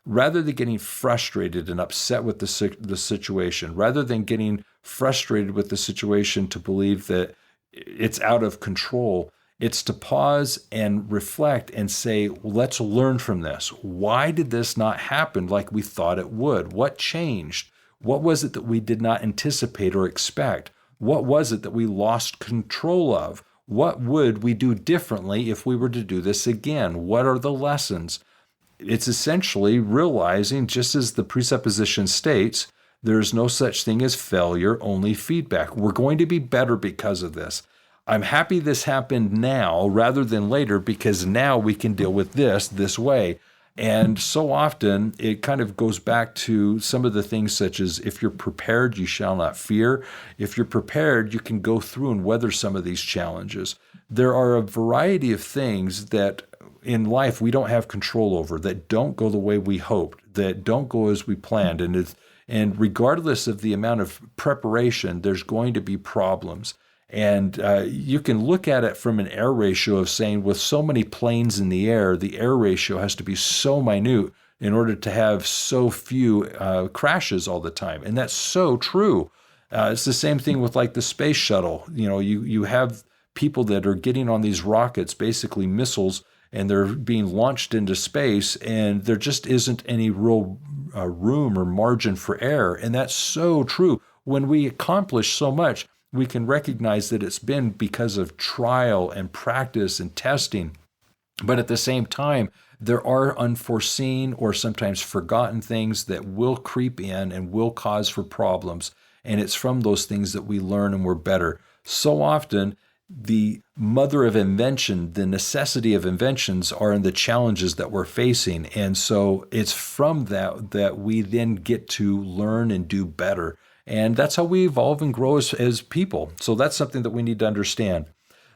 rather than getting frustrated and upset with the situation, rather than getting frustrated with the situation to believe that it's out of control, it's to pause and reflect and say, let's learn from this. Why did this not happen like we thought it would? What changed? What was it that we did not anticipate or expect? What was it that we lost control of? What would we do differently if we were to do this again? What are the lessons? It's essentially realizing, just as the presupposition states, there is no such thing as failure, only feedback. We're going to be better because of this. I'm happy this happened now rather than later because now we can deal with this way. And so often it kind of goes back to some of the things such as, if you're prepared, you shall not fear. If you're prepared, you can go through and weather some of these challenges. There are a variety of things that in life we don't have control over, that don't go the way we hoped, that don't go as we planned. And regardless of the amount of preparation, there's going to be problems. And you can look at it from an air ratio of saying, with so many planes in the air ratio has to be so minute in order to have so few crashes all the time. And that's so true. It's the same thing with like the space shuttle. You know, you have people that are getting on these rockets, basically missiles, and they're being launched into space, and there just isn't any real room or margin for error. And that's so true. When we accomplish so much, we can recognize that it's been because of trial and practice and testing. But at the same time, there are unforeseen or sometimes forgotten things that will creep in and will cause for problems. And it's from those things that we learn and we're better. So often, the mother of invention, the necessity of inventions are in the challenges that we're facing. And so it's from that we then get to learn and do better. And that's how we evolve and grow as people. So that's something that we need to understand.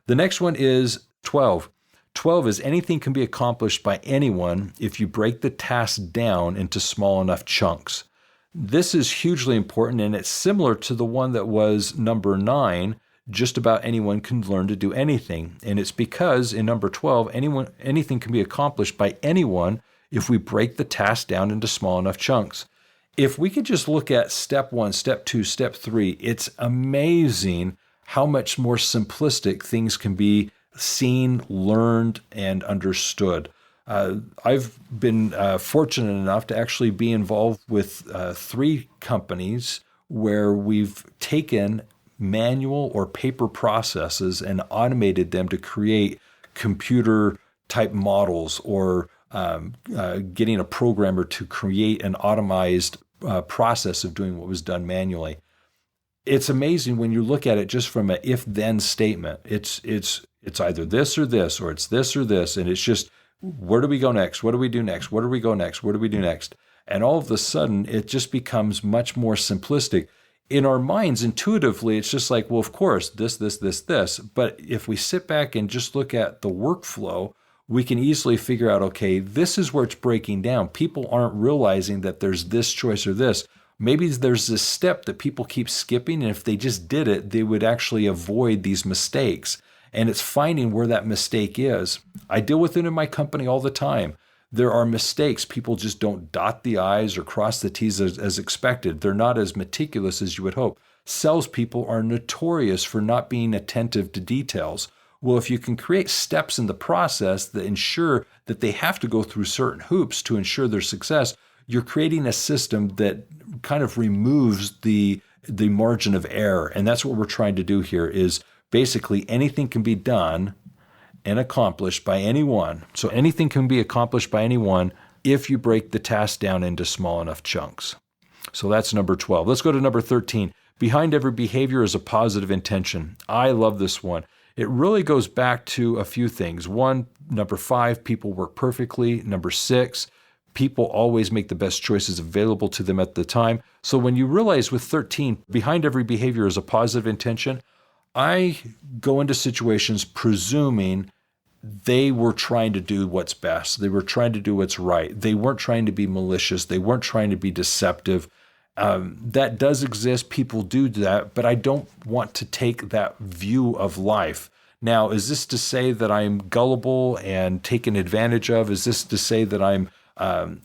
The next one is 12. 12 is anything can be accomplished by anyone if you break the task down into small enough chunks. This is hugely important, and it's similar to the one that was number 9, just about anyone can learn to do anything. And it's because in number 12, anything can be accomplished by anyone if we break the task down into small enough chunks. If we could just look at step 1, step 2, step 3, it's amazing how much more simplistic things can be seen, learned, and understood. I've been fortunate enough to actually be involved with 3 companies where we've taken manual or paper processes and automated them to create computer type models, or getting a programmer to create an automized process of doing what was done manually. It's amazing when you look at it just from an if-then statement. It's either this or this, or it's this or this, and it's just, where do we go next? What do we do next? Where do we go next? Where do we do next? And all of a sudden, it just becomes much more simplistic. In our minds, intuitively, it's just like, well, of course, this. But if we sit back and just look at the workflow, we can easily figure out, okay, this is where it's breaking down. People aren't realizing that there's this choice or this. Maybe there's this step that people keep skipping, and if they just did it, they would actually avoid these mistakes. And it's finding where that mistake is. I deal with it in my company all the time. There are mistakes. People just don't dot the I's or cross the T's as expected. They're not as meticulous as you would hope. Salespeople are notorious for not being attentive to details. Well, if you can create steps in the process that ensure that they have to go through certain hoops to ensure their success, you're creating a system that kind of removes the margin of error. And that's what we're trying to do here, is basically anything can be done, and accomplished by anyone. So anything can be accomplished by anyone if you break the task down into small enough chunks. So that's number 12. Let's go to number 13. Behind every behavior is a positive intention. I love this one. It really goes back to a few things. One, number 5, people work perfectly. Number 6, people always make the best choices available to them at the time. So when you realize with 13, behind every behavior is a positive intention, I go into situations presuming they were trying to do what's best. They were trying to do what's right. They weren't trying to be malicious. They weren't trying to be deceptive. That does exist. People do that, but I don't want to take that view of life. Now, is this to say that I'm gullible and taken advantage of? Is this to say that I'm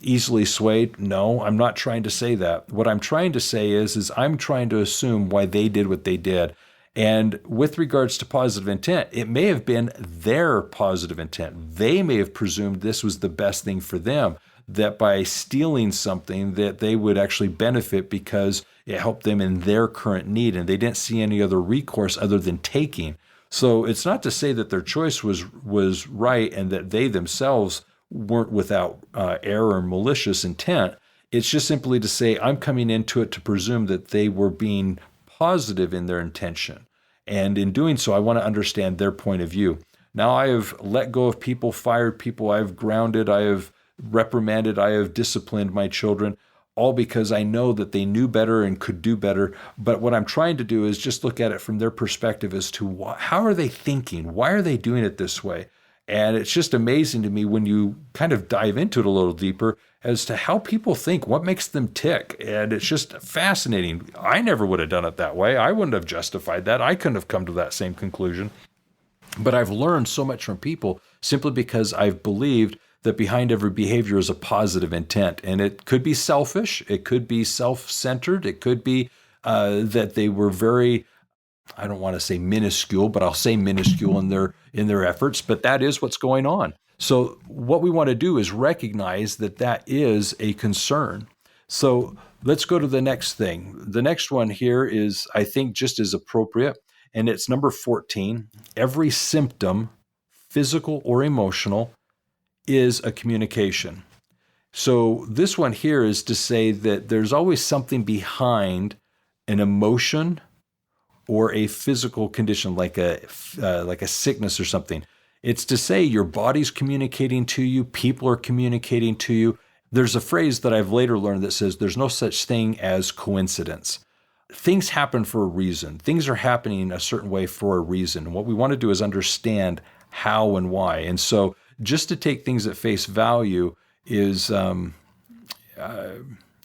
easily swayed? No, I'm not trying to say that. What I'm trying to say is I'm trying to assume why they did what they did. And with regards to positive intent, it may have been their positive intent. They may have presumed this was the best thing for them, that by stealing something that they would actually benefit because it helped them in their current need, and they didn't see any other recourse other than taking. So it's not to say that their choice was right and that they themselves weren't without error or malicious intent. It's just simply to say I'm coming into it to presume that they were being positive in their intention. And in doing so, I want to understand their point of view. Now, I have let go of people, fired people, I have grounded, I have reprimanded, I have disciplined my children, all because I know that they knew better and could do better. But what I'm trying to do is just look at it from their perspective as to how are they thinking? Why are they doing it this way? And it's just amazing to me when you kind of dive into it a little deeper as to how people think, what makes them tick. And it's just fascinating. I never would have done it that way. I wouldn't have justified that. I couldn't have come to that same conclusion. But I've learned so much from people simply because I've believed that behind every behavior is a positive intent. And it could be selfish. It could be self-centered. It could be that they were very, I don't want to say minuscule, but I'll say minuscule in their efforts. But that is what's going on. So what we want to do is recognize that that is a concern. So let's go to the next thing. The next one here is, I think, just as appropriate, and it's number 14. Every symptom, physical or emotional, is a communication. So this one here is to say that there's always something behind an emotion or a physical condition, like a sickness or something. It's to say your body's communicating to you, people are communicating to you. There's a phrase that I've later learned that says there's no such thing as coincidence. Things happen for a reason. Things are happening a certain way for a reason. And what we want to do is understand how and why. And so just to take things at face value is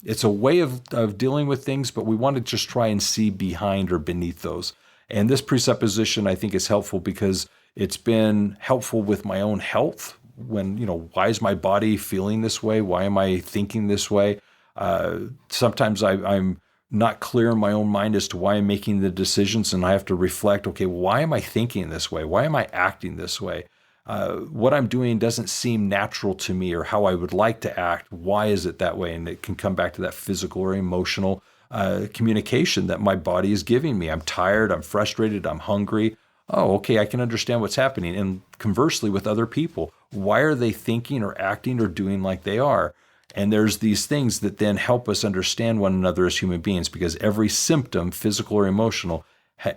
it's a way of dealing with things, but we want to just try and see behind or beneath those. And this presupposition, I think, is helpful because it's been helpful with my own health. When, why is my body feeling this way? Why am I thinking this way? Sometimes I'm not clear in my own mind as to why I'm making the decisions, and I have to reflect, okay, why am I thinking this way? Why am I acting this way? What I'm doing doesn't seem natural to me or how I would like to act. Why is it that way? And it can come back to that physical or emotional communication that my body is giving me. I'm tired, I'm frustrated, I'm hungry. Oh, okay, I can understand what's happening. And conversely with other people, why are they thinking or acting or doing like they are? And there's these things that then help us understand one another as human beings, because every symptom, physical or emotional,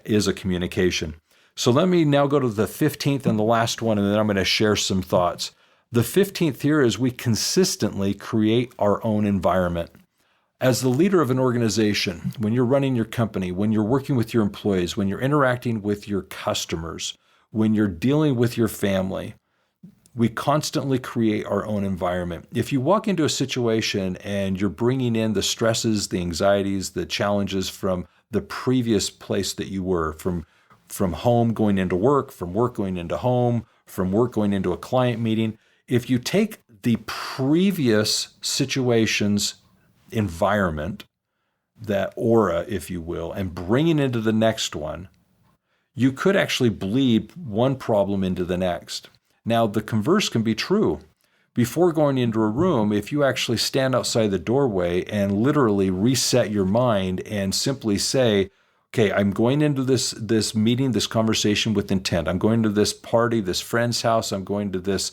is a communication. So let me now go to the 15th and the last one, and then I'm going to share some thoughts. The 15th here is we consistently create our own environment. As the leader of an organization, when you're running your company, when you're working with your employees, when you're interacting with your customers, when you're dealing with your family, we constantly create our own environment. If you walk into a situation and you're bringing in the stresses, the anxieties, the challenges from the previous place that you were, from home going into work, from work going into home, from work going into a client meeting, if you take the previous situation's environment, that aura, if you will, and bring it into the next one, you could actually bleed one problem into the next. Now, the converse can be true. Before going into a room, if you actually stand outside the doorway and literally reset your mind and simply say, okay, I'm going into this meeting, this conversation with intent. I'm going to this party, this friend's house. I'm going to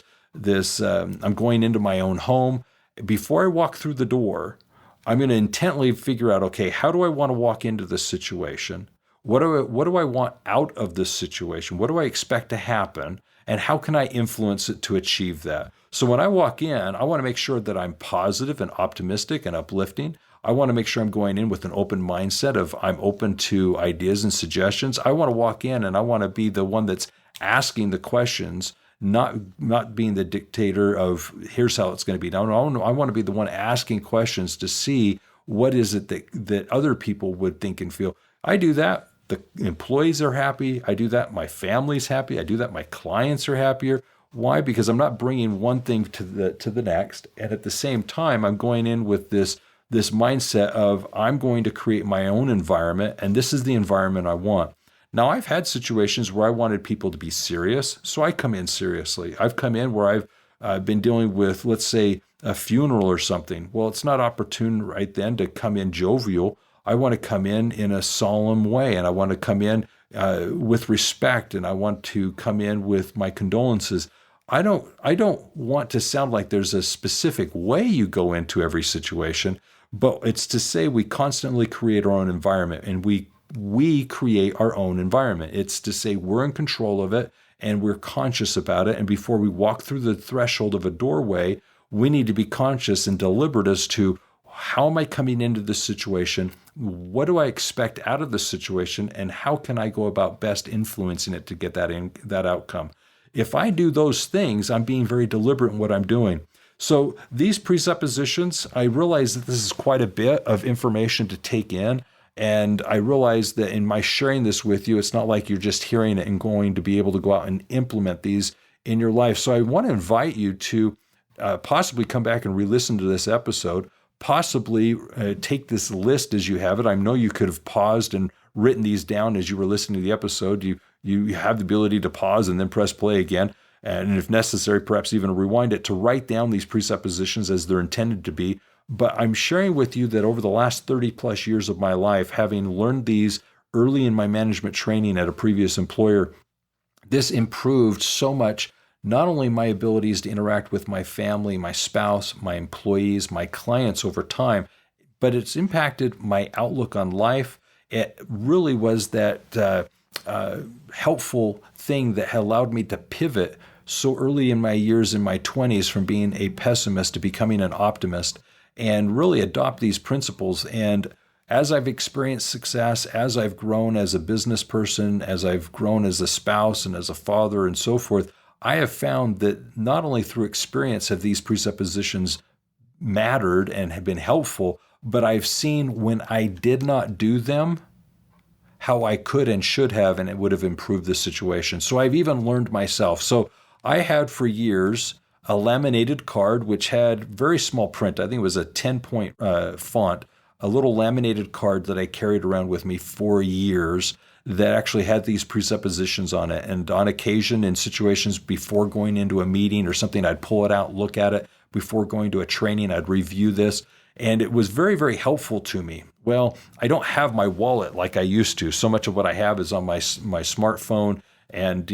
I'm going into my own home. Before I walk through the door, I'm going to intently figure out, okay, how do I want to walk into this situation? What do I want out of this situation? What do I expect to happen? And how can I influence it to achieve that? So when I walk in, I want to make sure that I'm positive and optimistic and uplifting. I want to make sure I'm going in with an open mindset of I'm open to ideas and suggestions. I want to walk in and I want to be the one that's asking the questions, not being the dictator of here's how it's going to be. No, I want to be the one asking questions to see what is it that other people would think and feel. I do that. The employees are happy. I do that. My family's happy. I do that. My clients are happier. Why? Because I'm not bringing one thing to the next. And at the same time, I'm going in with this mindset of I'm going to create my own environment, and this is the environment I want. Now, I've had situations where I wanted people to be serious, so I come in seriously. I've come in where I've been dealing with, let's say, a funeral or something. Well, it's not opportune right then to come in jovial. I want to come in a solemn way, and I want to come in with respect, and I want to come in with my condolences. I don't want to sound like there's a specific way you go into every situation, but it's to say we constantly create our own environment, and we create our own environment. It's to say we're in control of it, and we're conscious about it. And before we walk through the threshold of a doorway, we need to be conscious and deliberate as to how am I coming into this situation? What do I expect out of the situation? And how can I go about best influencing it to get that outcome? If I do those things, I'm being very deliberate in what I'm doing. So these presuppositions, I realize that this is quite a bit of information to take in. And I realize that in my sharing this with you, it's not like you're just hearing it and going to be able to go out and implement these in your life. So I want to invite you to possibly come back and re-listen to this episode. Possibly take this list as you have it. I know you could have paused and written these down as you were listening to the episode. You have the ability to pause and then press play again. And if necessary, perhaps even rewind it to write down these presuppositions as they're intended to be. But I'm sharing with you that over the last 30 plus years of my life, having learned these early in my management training at a previous employer, this improved so much not only my abilities to interact with my family, my spouse, my employees, my clients over time, but it's impacted my outlook on life. It really was that helpful thing that allowed me to pivot so early in my years in my 20s from being a pessimist to becoming an optimist and really adopt these principles. And as I've experienced success, as I've grown as a business person, as I've grown as a spouse and as a father and so forth, I have found that not only through experience have these presuppositions mattered and have been helpful, but I've seen when I did not do them, how I could and should have, and it would have improved the situation. So I've even learned myself. So I had for years a laminated card, which had very small print. I think it was a 10-point font, a little laminated card that I carried around with me for years that actually had these presuppositions on it. And on occasion, in situations before going into a meeting or something, I'd pull it out, look at it. Before going to a training, I'd review this. And it was very, very helpful to me. Well, I don't have my wallet like I used to. So much of what I have is on my smartphone. And,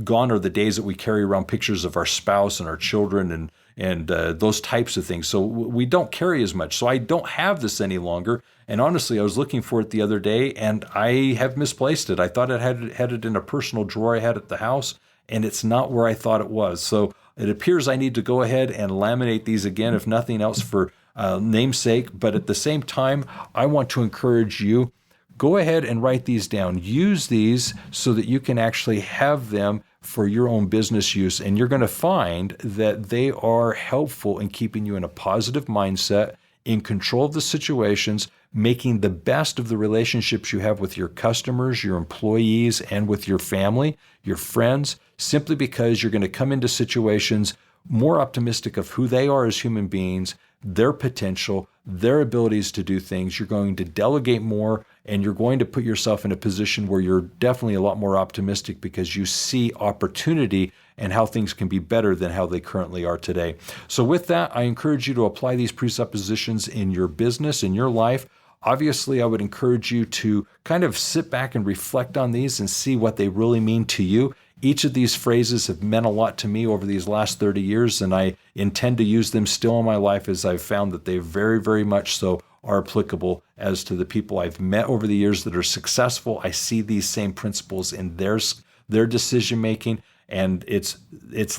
gone are the days that we carry around pictures of our spouse and our children and those types of things. So we don't carry as much. So I don't have this any longer. And honestly, I was looking for it the other day, and I have misplaced it. I thought I had it in a personal drawer I had at the house, and it's not where I thought it was. So it appears I need to go ahead and laminate these again, if nothing else for namesake. But at the same time, I want to encourage you, go ahead and write these down. Use these so that you can actually have them for your own business use. And you're going to find that they are helpful in keeping you in a positive mindset, in control of the situations, making the best of the relationships you have with your customers, your employees, and with your family, your friends, simply because you're going to come into situations more optimistic of who they are as human beings, their potential, their abilities to do things. You're going to delegate more, and you're going to put yourself in a position where you're definitely a lot more optimistic because you see opportunity and how things can be better than how they currently are today. So with that, I encourage you to apply these presuppositions in your business, in your life. Obviously, I would encourage you to kind of sit back and reflect on these and see what they really mean to you. Each of these phrases have meant a lot to me over these last 30 years, and I intend to use them still in my life, as I've found that they very, very much so are applicable as to the people I've met over the years that are successful. I see these same principles in their decision making, and it's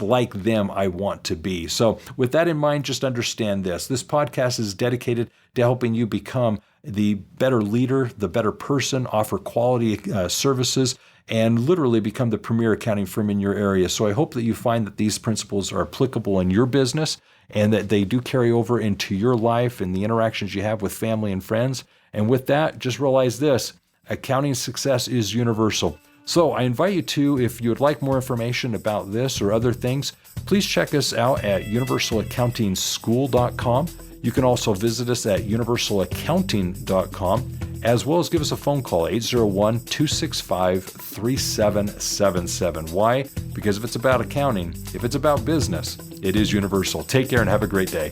like them I want to be. So with that in mind, just understand this. This podcast is dedicated to helping you become the better leader, the better person, offer quality services, and literally become the premier accounting firm in your area. So I hope that you find that these principles are applicable in your business and that they do carry over into your life and the interactions you have with family and friends. And with that, just realize this: accounting success is universal. So I invite you to, if you would like more information about this or other things, please check us out at universalaccountingschool.com. You can also visit us at universalaccounting.com, as well as give us a phone call, 801-265-3777. Why? Because if it's about accounting, if it's about business, it is universal. Take care and have a great day.